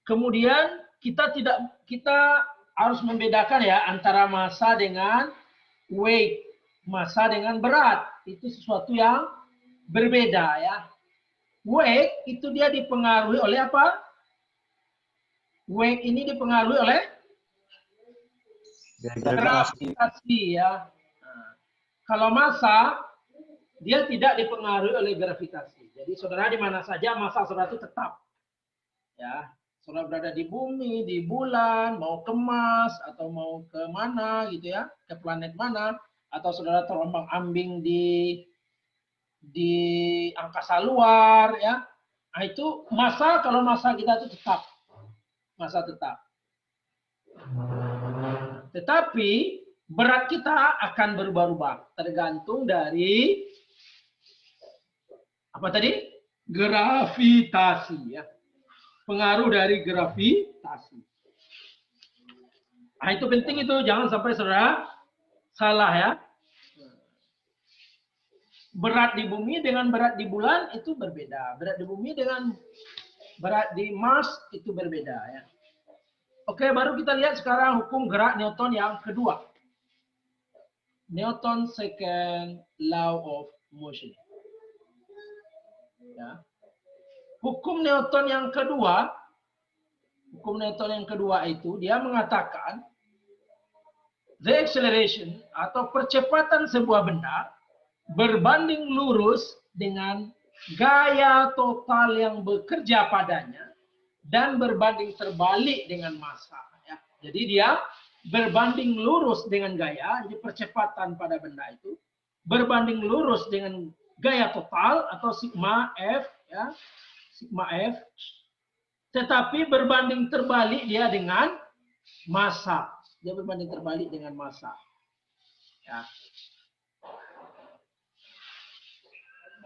Kemudian kita harus membedakan ya antara massa dengan weight, massa dengan berat. Itu sesuatu yang berbeda ya. Weight itu dia dipengaruhi oleh apa? Weight ini dipengaruhi oleh gravitasi ya. Nah, kalau massa dia tidak dipengaruhi oleh gravitasi. Jadi saudara di mana saja massa saudara itu tetap. Ya, saudara berada di bumi, di bulan, mau ke Mars atau mau ke mana gitu ya, ke planet mana, atau saudara terombang-ambing di angkasa luar ya. Nah, itu massa, kalau massa kita itu tetap. Massa tetap. Tetapi berat kita akan berubah-ubah tergantung dari apa tadi? Gravitasi ya. Pengaruh dari gravitasi. Nah, itu penting itu, jangan sampai saudara salah ya. Berat di bumi dengan berat di bulan itu berbeda. Berat di bumi dengan berat di Mars itu berbeda ya. Oke, baru kita lihat sekarang hukum gerak Newton yang kedua. Newton's second law of motion. Ya. Hukum Newton yang kedua itu dia mengatakan the acceleration atau percepatan sebuah benda berbanding lurus dengan gaya total yang bekerja padanya dan berbanding terbalik dengan massa. Ya. Jadi dia berbanding lurus dengan gaya, jadi percepatan pada benda itu berbanding lurus dengan gaya total atau sigma F, ya, sigma F, tetapi berbanding terbalik dia dengan massa. Dia berbanding terbalik dengan massa. Ya.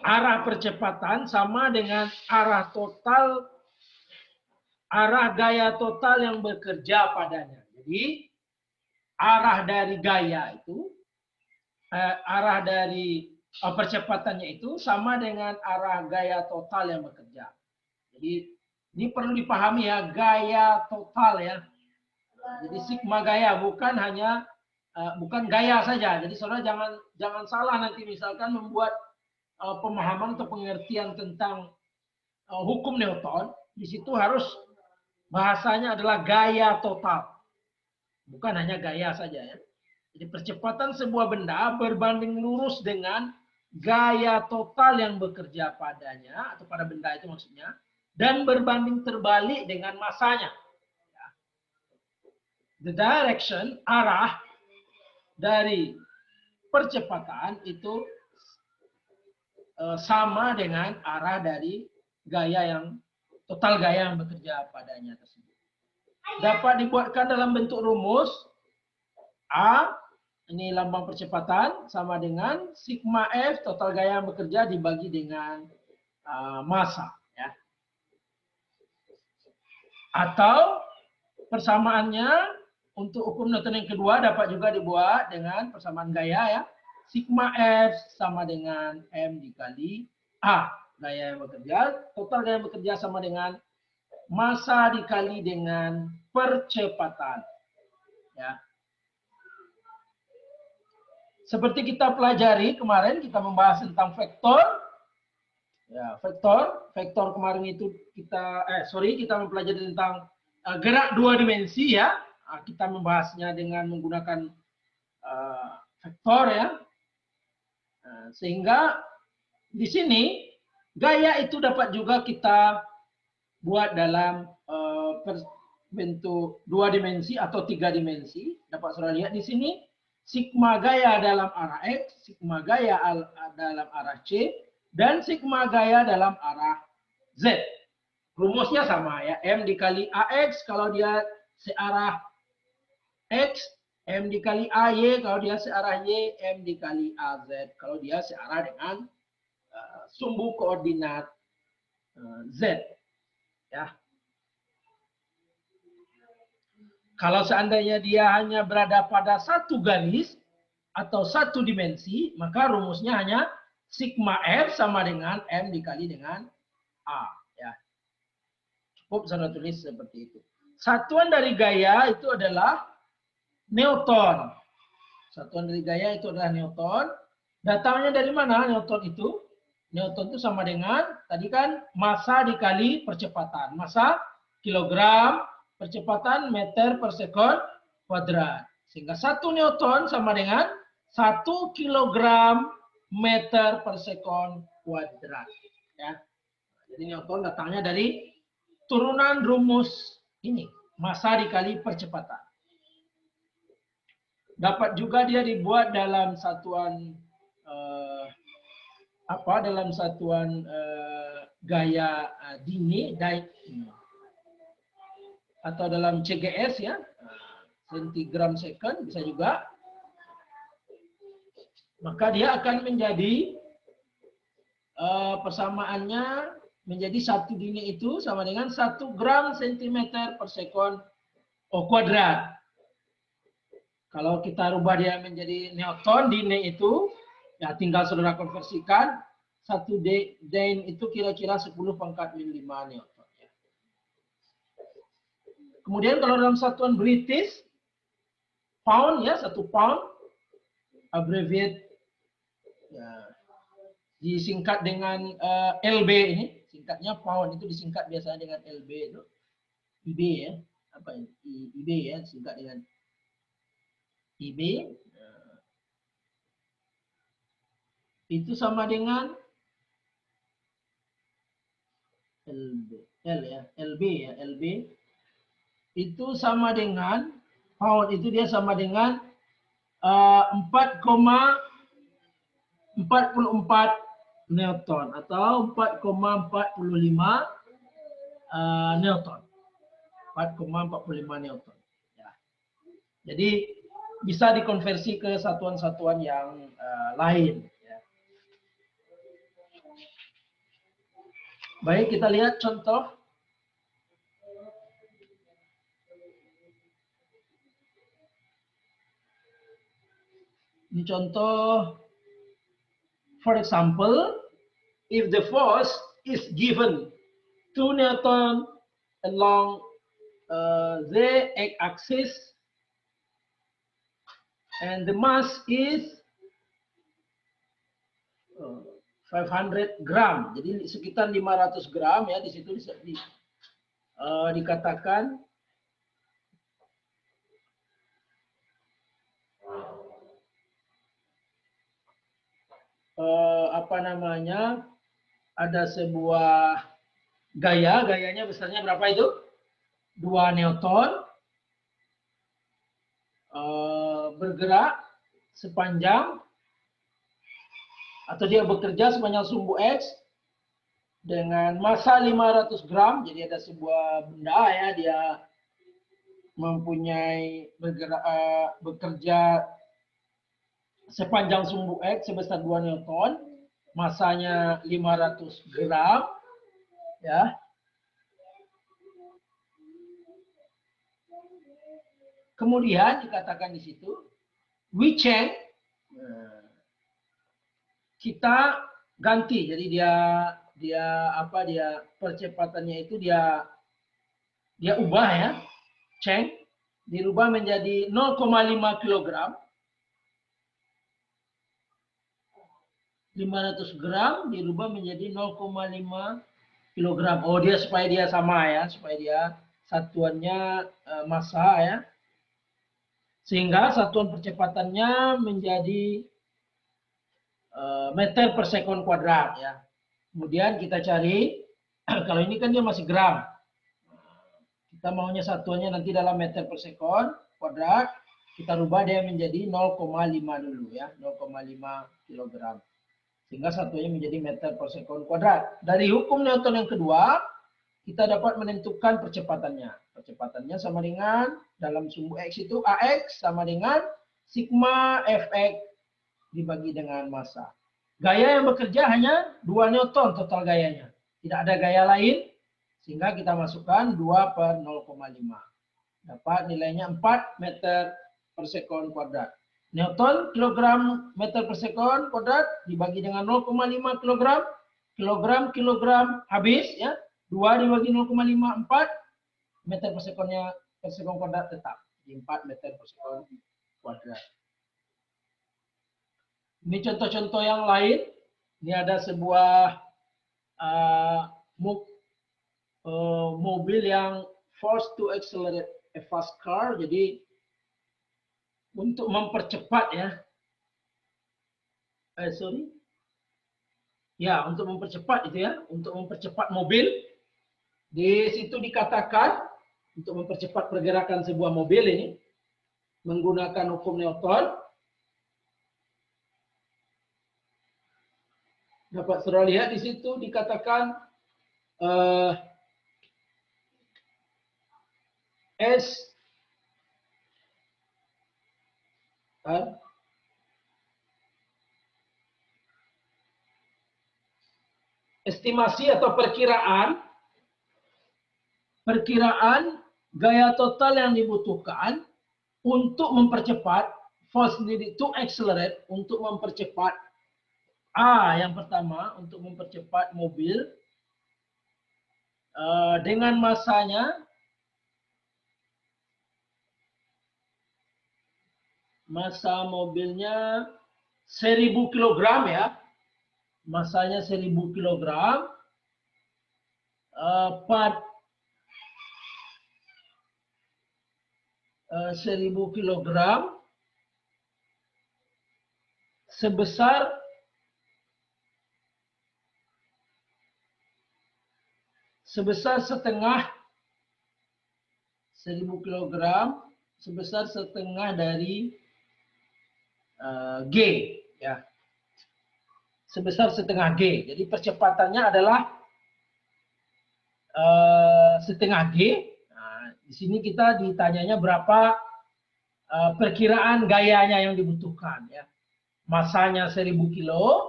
Arah percepatan sama dengan arah total, arah gaya total yang bekerja padanya. Jadi arah dari gaya itu, arah dari percepatannya itu sama dengan arah gaya total yang bekerja. Jadi ini perlu dipahami ya, gaya total ya. Jadi sigma gaya bukan hanya bukan gaya saja. Jadi saudara jangan salah nanti misalkan membuat pemahaman atau pengertian tentang hukum Newton, di situ harus bahasanya adalah gaya total. Bukan hanya gaya saja ya. Jadi percepatan sebuah benda berbanding lurus dengan gaya total yang bekerja padanya atau pada benda itu maksudnya, dan berbanding terbalik dengan massanya. The direction, arah dari percepatan itu sama dengan arah dari gaya yang total gaya yang bekerja padanya tersebut. Dapat dibuatkan dalam bentuk rumus A, ini lambang percepatan, sama dengan sigma F total gaya yang bekerja dibagi dengan massa. Ya. Atau persamaannya untuk hukum Newton yang kedua dapat juga dibuat dengan persamaan gaya ya. Sigma F sama dengan M dikali A. Gaya yang bekerja, total gaya yang bekerja sama dengan massa dikali dengan percepatan. Ya. Seperti kita pelajari kemarin, kita membahas tentang vektor. Ya, vektor kemarin itu kita mempelajari tentang gerak dua dimensi ya. Kita membahasnya dengan menggunakan vektor ya. Sehingga di sini gaya itu dapat juga kita buat dalam bentuk 2 dimensi atau 3 dimensi. Dapat saudara lihat di sini sigma gaya dalam arah X, sigma gaya dalam arah C, dan sigma gaya dalam arah Z. Rumusnya sama ya, M dikali AX kalau dia searah X, M dikali AY kalau dia searah Y, M dikali AZ kalau dia searah dengan sumbu koordinat Z. Ya. Kalau seandainya dia hanya berada pada satu garis atau satu dimensi, maka rumusnya hanya sigma F sama dengan M dikali dengan A. Ya. Cukup saya tulis seperti itu. Satuan dari gaya itu adalah Newton. Satuan dari gaya itu adalah Newton. Datangnya dari mana Newton itu? Newton itu sama dengan, tadi kan massa dikali percepatan. Massa kilogram, percepatan meter per sekon kuadrat. Sehingga 1 Newton sama dengan 1 kilogram meter per sekon kuadrat. Ya. Jadi Newton datangnya dari turunan rumus ini, massa dikali percepatan. Dapat juga dia dibuat dalam satuan dalam satuan gaya dini atau dalam CGS ya, centigram second bisa juga. Maka dia akan menjadi persamaannya menjadi 1 dini itu sama dengan 1 gram sentimeter per sekon kuadrat. Kalau kita rubah dia menjadi Newton, dini itu, ya tinggal saudara konversikan, 1 Dane itu kira-kira 10 pangkat 5 Newton. Ya. Kemudian kalau dalam satuan British, pound ya, 1 pound, abbreviate, ya, disingkat dengan LB ini, singkatnya pound itu disingkat biasanya dengan LB itu, IB ya, apa ini? IB ya, singkat dengan IB. Itu sama dengan LB ya, LB itu sama dengan pound itu dia sama dengan 4,44 Newton atau 4,45 Newton. 4,45 Newton. Ya. Jadi bisa dikonversi ke satuan-satuan yang lain. Ya. Baik, kita lihat contoh. Ini contoh. For example, if the force is given 2 Newton along the x-axis and the mass is 500 gram, jadi sekitar 500 gram ya, di situ dikatakan ada sebuah gayanya besarnya berapa itu? 2 Newton, bergerak sepanjang atau dia bekerja sepanjang sumbu X dengan massa 500 gram. Jadi ada sebuah benda ya, dia mempunyai bekerja sepanjang sumbu X sebesar 2 Newton, massanya 500 gram ya. Kemudian dikatakan di situ, we change, kita ganti. Jadi dia percepatannya itu dia ubah ya, change, dirubah menjadi 0,5 kilogram. 500 gram dirubah menjadi 0,5 kilogram. Oh, supaya dia sama ya, supaya dia satuannya massa ya. Sehingga satuan percepatannya menjadi meter per sekon kuadrat ya. Kemudian kita cari, kalau ini kan dia masih gram. Kita maunya satuannya nanti dalam meter per sekon kuadrat. Kita rubah dia menjadi 0,5 dulu ya, 0,5 kilogram. Sehingga satunya menjadi meter per sekon kuadrat. Dari hukum Newton yang kedua, kita dapat menentukan percepatannya. Percepatannya sama dengan dalam sumbu X itu AX sama dengan sigma Fx dibagi dengan massa. Gaya yang bekerja hanya 2 Newton total gayanya. Tidak ada gaya lain, sehingga kita masukkan 2 per 0,5. Dapat nilainya 4 meter per sekon kuadrat. Newton kilogram meter per sekon kuadrat dibagi dengan 0,5 kilogram. Kilogram habis ya. 2 dibagi 0,5, 4 meter per sekon kuadrat tetap. Jadi 4 meter per sekon kuadrat. Ini contoh-contoh yang lain. Ini ada sebuah mobil yang forced to accelerate a fast car. Jadi untuk mempercepat ya. Untuk mempercepat itu ya, untuk mempercepat mobil. Di situ dikatakan untuk mempercepat pergerakan sebuah mobil ini menggunakan hukum Newton. Dapat saudara lihat di situ dikatakan estimasi atau perkiraan gaya total yang dibutuhkan untuk mempercepat, force needed to accelerate, untuk mempercepat yang pertama untuk mempercepat mobil dengan massanya massa mobilnya 1000 kg ya. Massanya 1000 kg. 1000 kg sebesar setengah 1000 kg sebesar setengah dari G ya. Sebesar setengah G. Jadi percepatannya adalah setengah G. Nah, di sini kita ditanyanya berapa perkiraan gayanya yang dibutuhkan ya. Masanya 1000 kilo.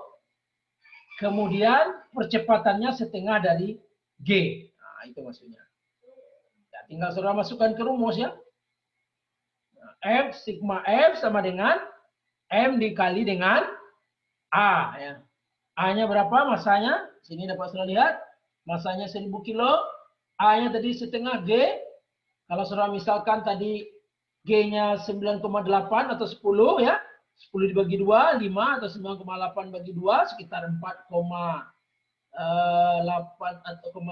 Kemudian percepatannya setengah dari G. Nah, itu maksudnya. Ya, tinggal saudara masukkan ke rumus ya. F sigma F sama dengan M dikali dengan A ya. A-nya berapa masanya? Sini dapat saudara lihat. Masanya 1000 kilo. A-nya tadi setengah G. Kalau saudara misalkan tadi G-nya 9,8 atau 10 ya. 10 dibagi 2, 5 atau 9,8 bagi 2 sekitar 4,8 atau 9.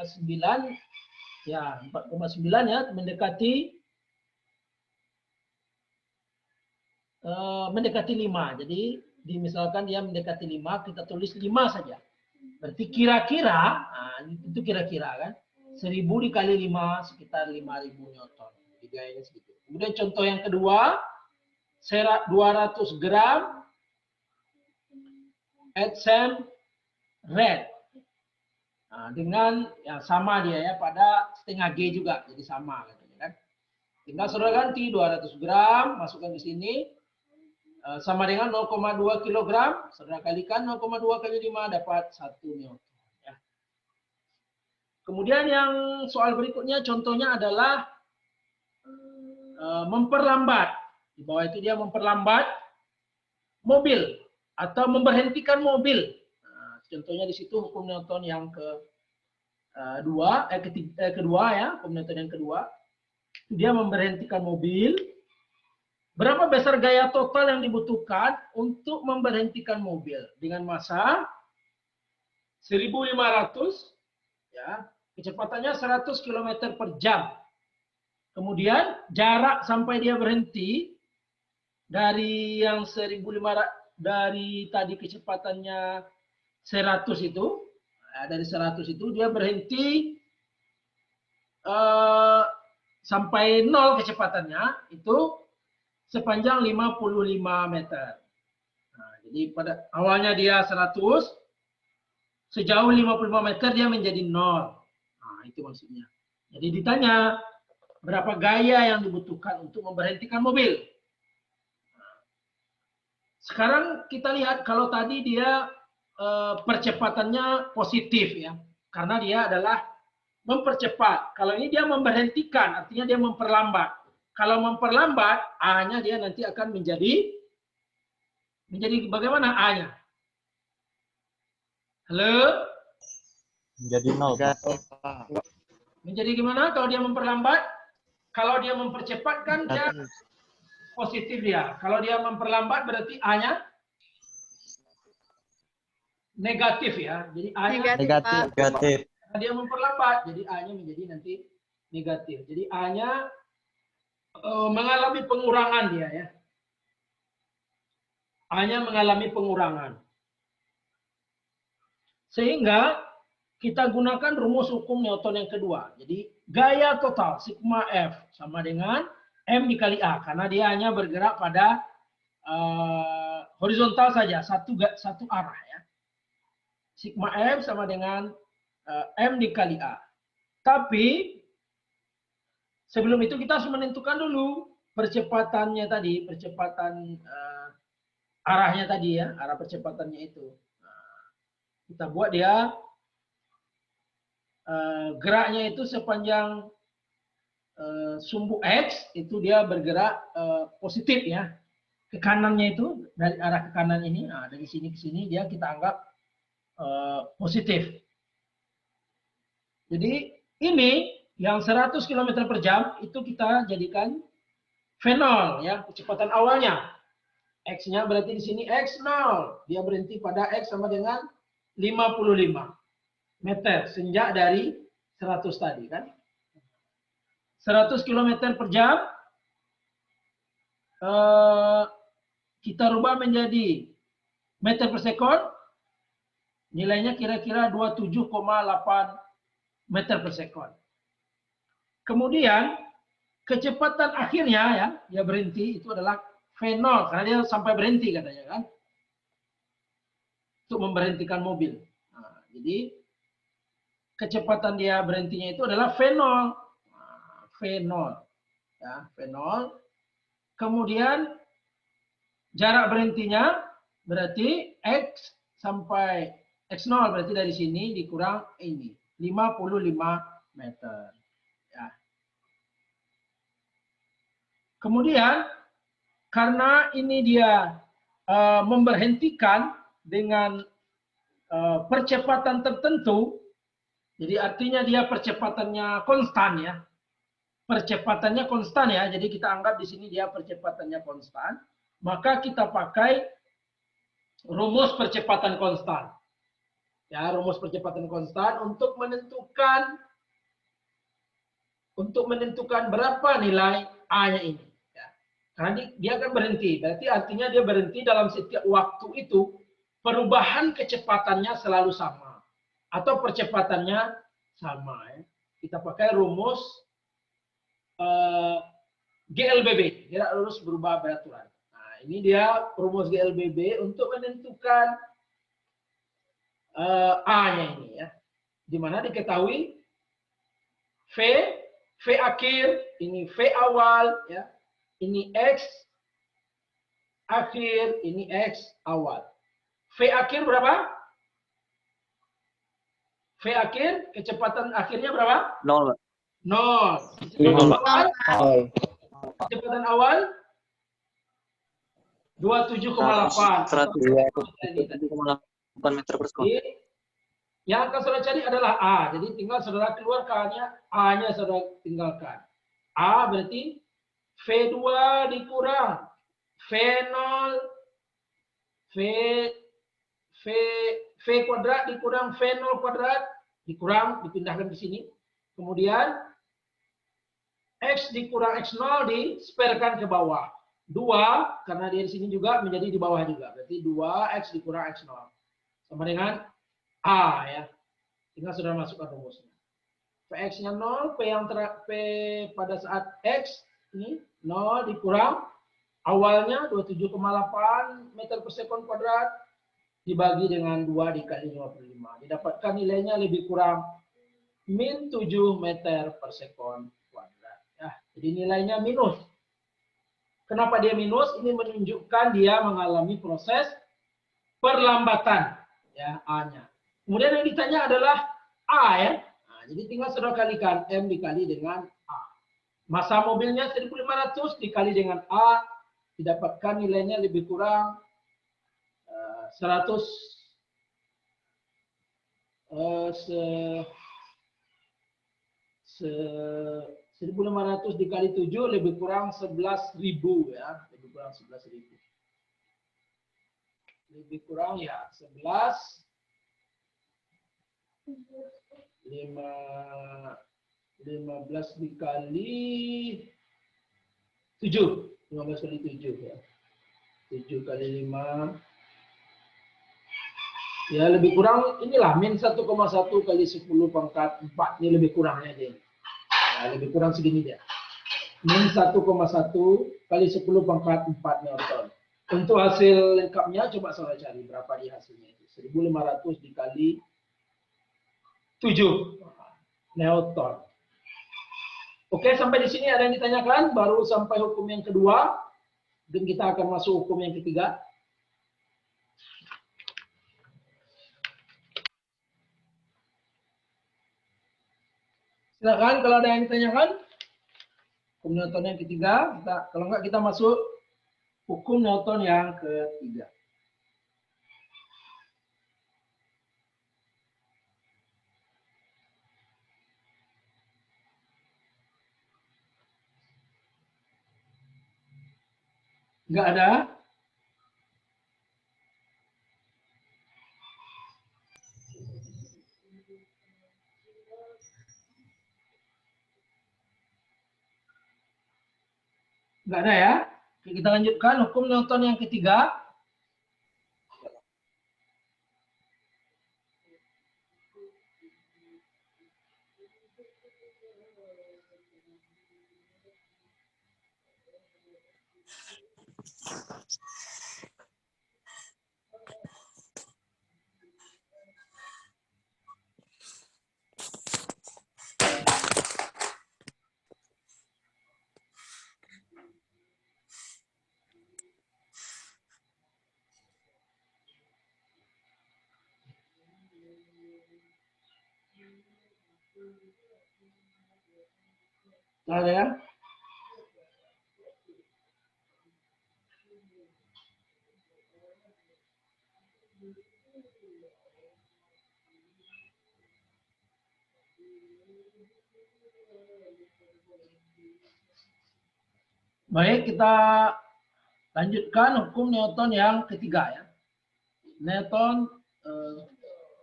Ya, 4,9 ya, mendekati 5. Jadi misalkan dia mendekati 5, kita tulis 5 saja. Berarti kira-kira, itu kira-kira kan, 1000 dikali 5 sekitar 5000 Newton. Gayanya segitu. Kemudian contoh yang kedua, 200 gram Epsom red. Nah, dengan yang sama dia ya pada setengah G juga, jadi sama kan. Tinggal saudara ganti 200 gram, masukkan di sini. Sama dengan 0,2 kg, saudara kalikan 0,2 kali 5 dapat 1 Newton. Ya. Kemudian yang soal berikutnya contohnya adalah memperlambat. Di bawah itu dia memperlambat mobil atau memberhentikan mobil. Nah, contohnya di situ hukum Newton yang kedua ya, hukum Newton yang kedua. Dia memberhentikan mobil. Berapa besar gaya total yang dibutuhkan untuk memberhentikan mobil dengan massa 1500 ya, kecepatannya 100 km per jam. Kemudian jarak sampai dia berhenti dari yang 1500 dari tadi kecepatannya 100 itu, dari 100 itu dia berhenti sampai 0 kecepatannya itu sepanjang 55 meter. Nah, jadi pada awalnya dia 100, sejauh 55 meter dia menjadi 0. Nah, itu maksudnya. Jadi ditanya, berapa gaya yang dibutuhkan untuk memberhentikan mobil? Sekarang kita lihat kalau tadi dia percepatannya positif ya, karena dia adalah mempercepat. Kalau ini dia memberhentikan, artinya dia memperlambat. Kalau memperlambat, A-nya dia nanti akan menjadi bagaimana A-nya? Halo? Menjadi 0, Pak. Menjadi gimana kalau dia memperlambat? Kalau dia mempercepat kan dia positif dia. Kalau dia memperlambat berarti A-nya negatif ya. Jadi A-nya Negatif, Pak. Negatif. karena dia memperlambat, jadi A-nya menjadi nanti negatif. Jadi A-nya mengalami pengurangan dia ya. A-nya mengalami pengurangan. Sehingga kita gunakan rumus hukum Newton yang kedua. Jadi gaya total sigma F sama dengan M dikali A karena dia hanya bergerak pada horizontal saja, satu arah ya. Sigma F sama dengan M dikali A. Tapi sebelum itu kita harus menentukan dulu percepatannya tadi, percepatan arahnya tadi ya, arah percepatannya itu. Nah, kita buat dia geraknya itu sepanjang sumbu X itu dia bergerak positif ya. Ke kanannya itu dari arah ke kanan ini, nah, dari sini ke sini dia kita anggap positif. Jadi ini yang 100 km per jam itu kita jadikan V0 ya, kecepatan awalnya. X-nya berarti di sini X0. Dia berhenti pada X sama dengan 55 meter sejak dari 100 tadi kan. 100 km per jam kita rubah menjadi meter per sekon. Nilainya kira-kira 27,8 meter per sekon. Kemudian kecepatan akhirnya ya, dia berhenti itu adalah V0 karena dia sampai berhenti katanya kan. Untuk memberhentikan mobil. Nah, jadi kecepatan dia berhentinya itu adalah V0. Nah, V0 ya, V0. Kemudian jarak berhentinya berarti X sampai X0 berarti dari sini dikurang ini 55 meter. Ya. Kemudian karena ini dia memberhentikan dengan percepatan tertentu, jadi artinya dia percepatannya konstan ya. Percepatannya konstan ya, jadi kita anggap di sini dia percepatannya konstan, maka kita pakai rumus percepatan konstan. Ya, rumus percepatan konstan untuk menentukan berapa nilai A-nya ini. Ya. Karena dia akan berhenti, berarti artinya dia berhenti dalam setiap waktu itu perubahan kecepatannya selalu sama atau percepatannya sama. Ya. Kita pakai rumus GLBB, gerak lurus berubah beraturan. Nah, ini dia rumus GLBB untuk menentukan A-nya ini ya. Di mana diketahui V akhir, ini V awal ya. Ini X akhir, ini X awal. V akhir berapa? V akhir, kecepatan akhirnya berapa? 0, Pak. 0. Kecepatan awal 27,8. 107,8 meter per sekon. Yang akan saudara cari adalah A. Jadi tinggal saudara keluarkannya, A-nya saudara tinggalkan. A berarti V2 dikurang V0 V kuadrat dikurang V0 kuadrat dikurang, dipindahkan ke sini. Kemudian X dikurang X0 disperkan ke bawah. 2 karena dia di sini juga menjadi di bawah juga. Berarti 2X dikurang X0 sama dengan A ya. Tinggal sudah masukkan rumusnya. Px-nya 0, P pada saat X ini 0 dikurang awalnya 27,8 meter per sekon kuadrat dibagi dengan 2 dikali 55. Didapatkan nilainya lebih kurang min 7 meter per sekon kuadrat. Ya, jadi nilainya minus. Kenapa dia minus? Ini menunjukkan dia mengalami proses perlambatan. Ya, A-nya. Kemudian yang ditanya adalah A ya. Nah, jadi tinggal saudara kalikan M dikali dengan A. Masa mobilnya 1.500 dikali dengan A. Didapatkan nilainya lebih kurang 100 1.500 dikali 7 lebih kurang 11.000 ya, lebih kurang 11.000. Lebih kurang ya 11 15 dikali 7. 15 kali 7 ya. 7 kali 5. Ya lebih kurang inilah min 1,1 kali 10 pangkat 4. Ini lebih kurangnya dia. Ya, lebih kurang segini dia. Min 1,1 kali 10 pangkat 4 Newton. Untuk hasil lengkapnya coba saya cari berapa di hasilnya itu. 1.500 dikali 7 Newton. Oke, sampai di sini ada yang ditanyakan, baru sampai hukum yang kedua dan kita akan masuk hukum yang ketiga. Silakan kalau ada yang ditanyakan. Hukum Newton yang ketiga, kalau enggak kita masuk hukum Newton yang ketiga. Enggak ada? Enggak ada ya? Oke, kita lanjutkan hukum Newton yang ketiga. Ada ya? Baik, kita lanjutkan hukum Newton yang ketiga ya. Newton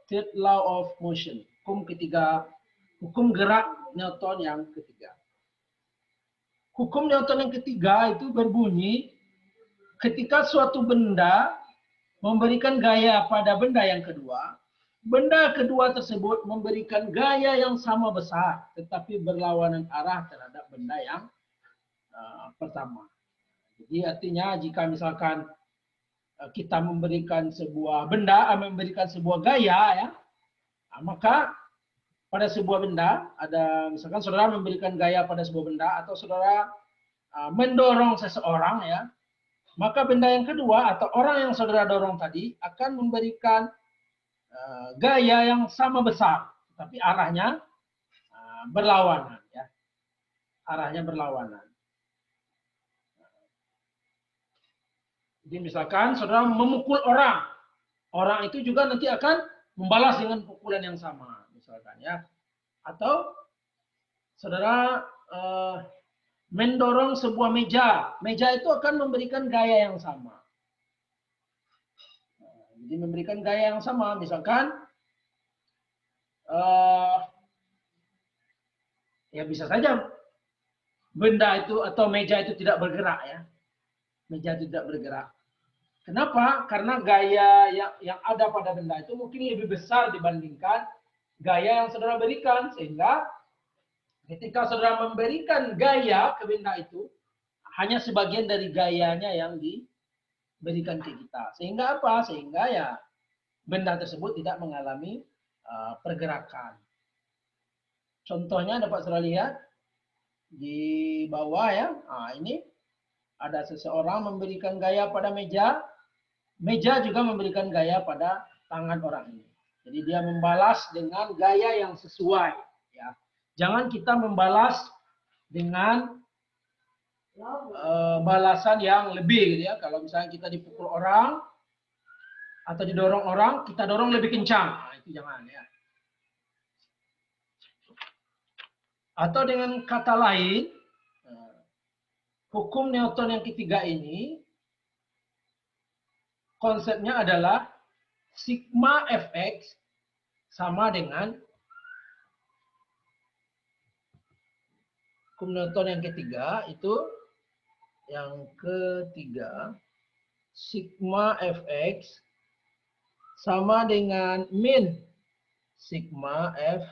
third law of motion. Hukum ketiga, hukum gerak Newton yang ketiga. Hukum Newton yang ketiga itu berbunyi ketika suatu benda memberikan gaya pada benda yang kedua, benda kedua tersebut memberikan gaya yang sama besar tetapi berlawanan arah terhadap benda yang pertama. Jadi artinya jika misalkan kita memberikan sebuah benda, memberikan sebuah gaya ya, maka pada sebuah benda ada misalkan saudara memberikan gaya pada sebuah benda atau saudara mendorong seseorang ya, maka benda yang kedua atau orang yang saudara dorong tadi akan memberikan gaya yang sama besar, tapi arahnya berlawanan ya, arahnya berlawanan. Jadi misalkan saudara memukul orang, orang itu juga nanti akan membalas dengan pukulan yang sama, misalkan ya. Atau saudara mendorong sebuah meja, meja itu akan memberikan gaya yang sama. Jadi memberikan gaya yang sama, misalkan ya bisa saja benda itu atau meja itu tidak bergerak ya, meja itu tidak bergerak. Kenapa? Karena gaya yang ada pada benda itu mungkin lebih besar dibandingkan gaya yang saudara berikan, sehingga Ketika saudara memberikan gaya ke benda itu, hanya sebagian dari gayanya yang diberikan ke kita. Sehingga apa? Sehingga ya benda tersebut tidak mengalami pergerakan. Contohnya dapat saudara lihat di bawah ya. Nah, ini ada seseorang memberikan gaya pada meja. Meja juga memberikan gaya pada tangan orang ini. Jadi dia membalas dengan gaya yang sesuai. Ya. Jangan kita membalas dengan balasan yang lebih gitu ya. Kalau misalnya kita dipukul orang atau didorong orang, kita dorong lebih kencang. Nah, itu jangan ya. Atau dengan kata lain, hukum Newton yang ketiga ini konsepnya adalah sigma fx sama dengan hukum Newton yang ketiga itu yang ketiga sigma fx sama dengan min sigma f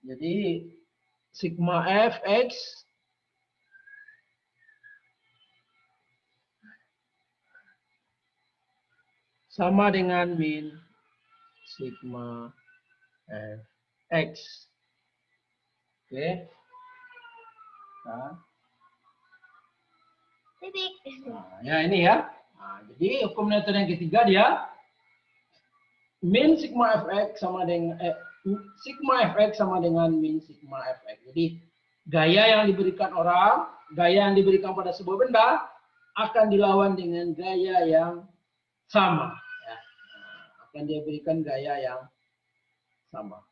jadi sigma fx sama dengan min sigma fx. Oke. Nah, ya ini ya. Nah, jadi hukum Newton yang ketiga dia min sigma fx sama dengan sigma fx sama dengan min sigma fx. Jadi gaya yang diberikan orang, gaya yang diberikan pada sebuah benda akan dilawan dengan gaya yang sama. Ya. Nah, akan diberikan gaya yang sama.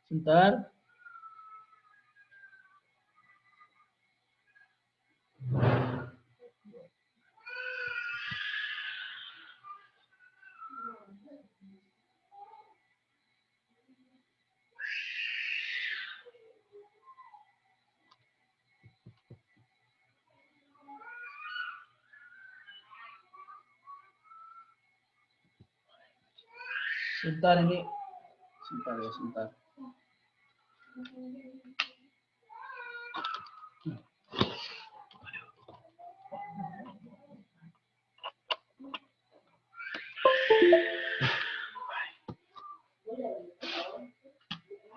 Sebentar. Sebentar ini. Sebentar ya, sebentar.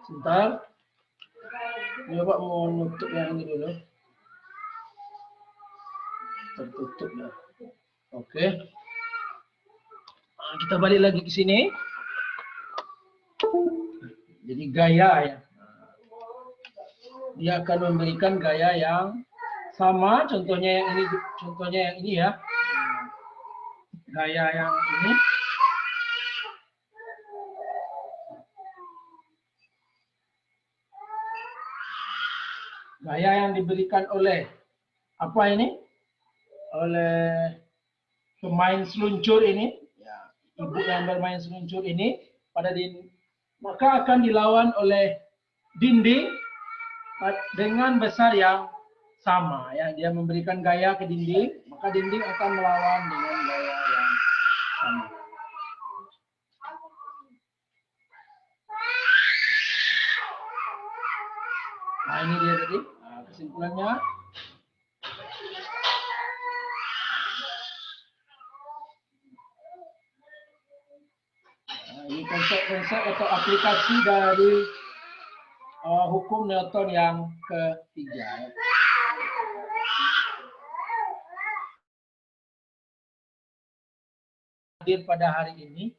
Sebentar. Ini Bapak mau nutup yang ini dulu. Tertutup dah. Oke. Nah, kita balik lagi ke sini. Jadi gaya ya. Dia akan memberikan gaya yang sama. Contohnya yang ini ya. Gaya yang ini. Gaya yang diberikan oleh apa ini? Oleh pemain seluncur ini, ya, ibu yang bermain seluncur ini pada maka akan dilawan oleh dinding dengan besar yang sama. Ya, dia memberikan gaya ke dinding, maka dinding akan melawan dengan gaya yang sama. Nah, ini dia tadi kesimpulannya. Nah, ini konsep-konsep atau aplikasi dari hukum Newton yang ketiga. Hadir pada hari ini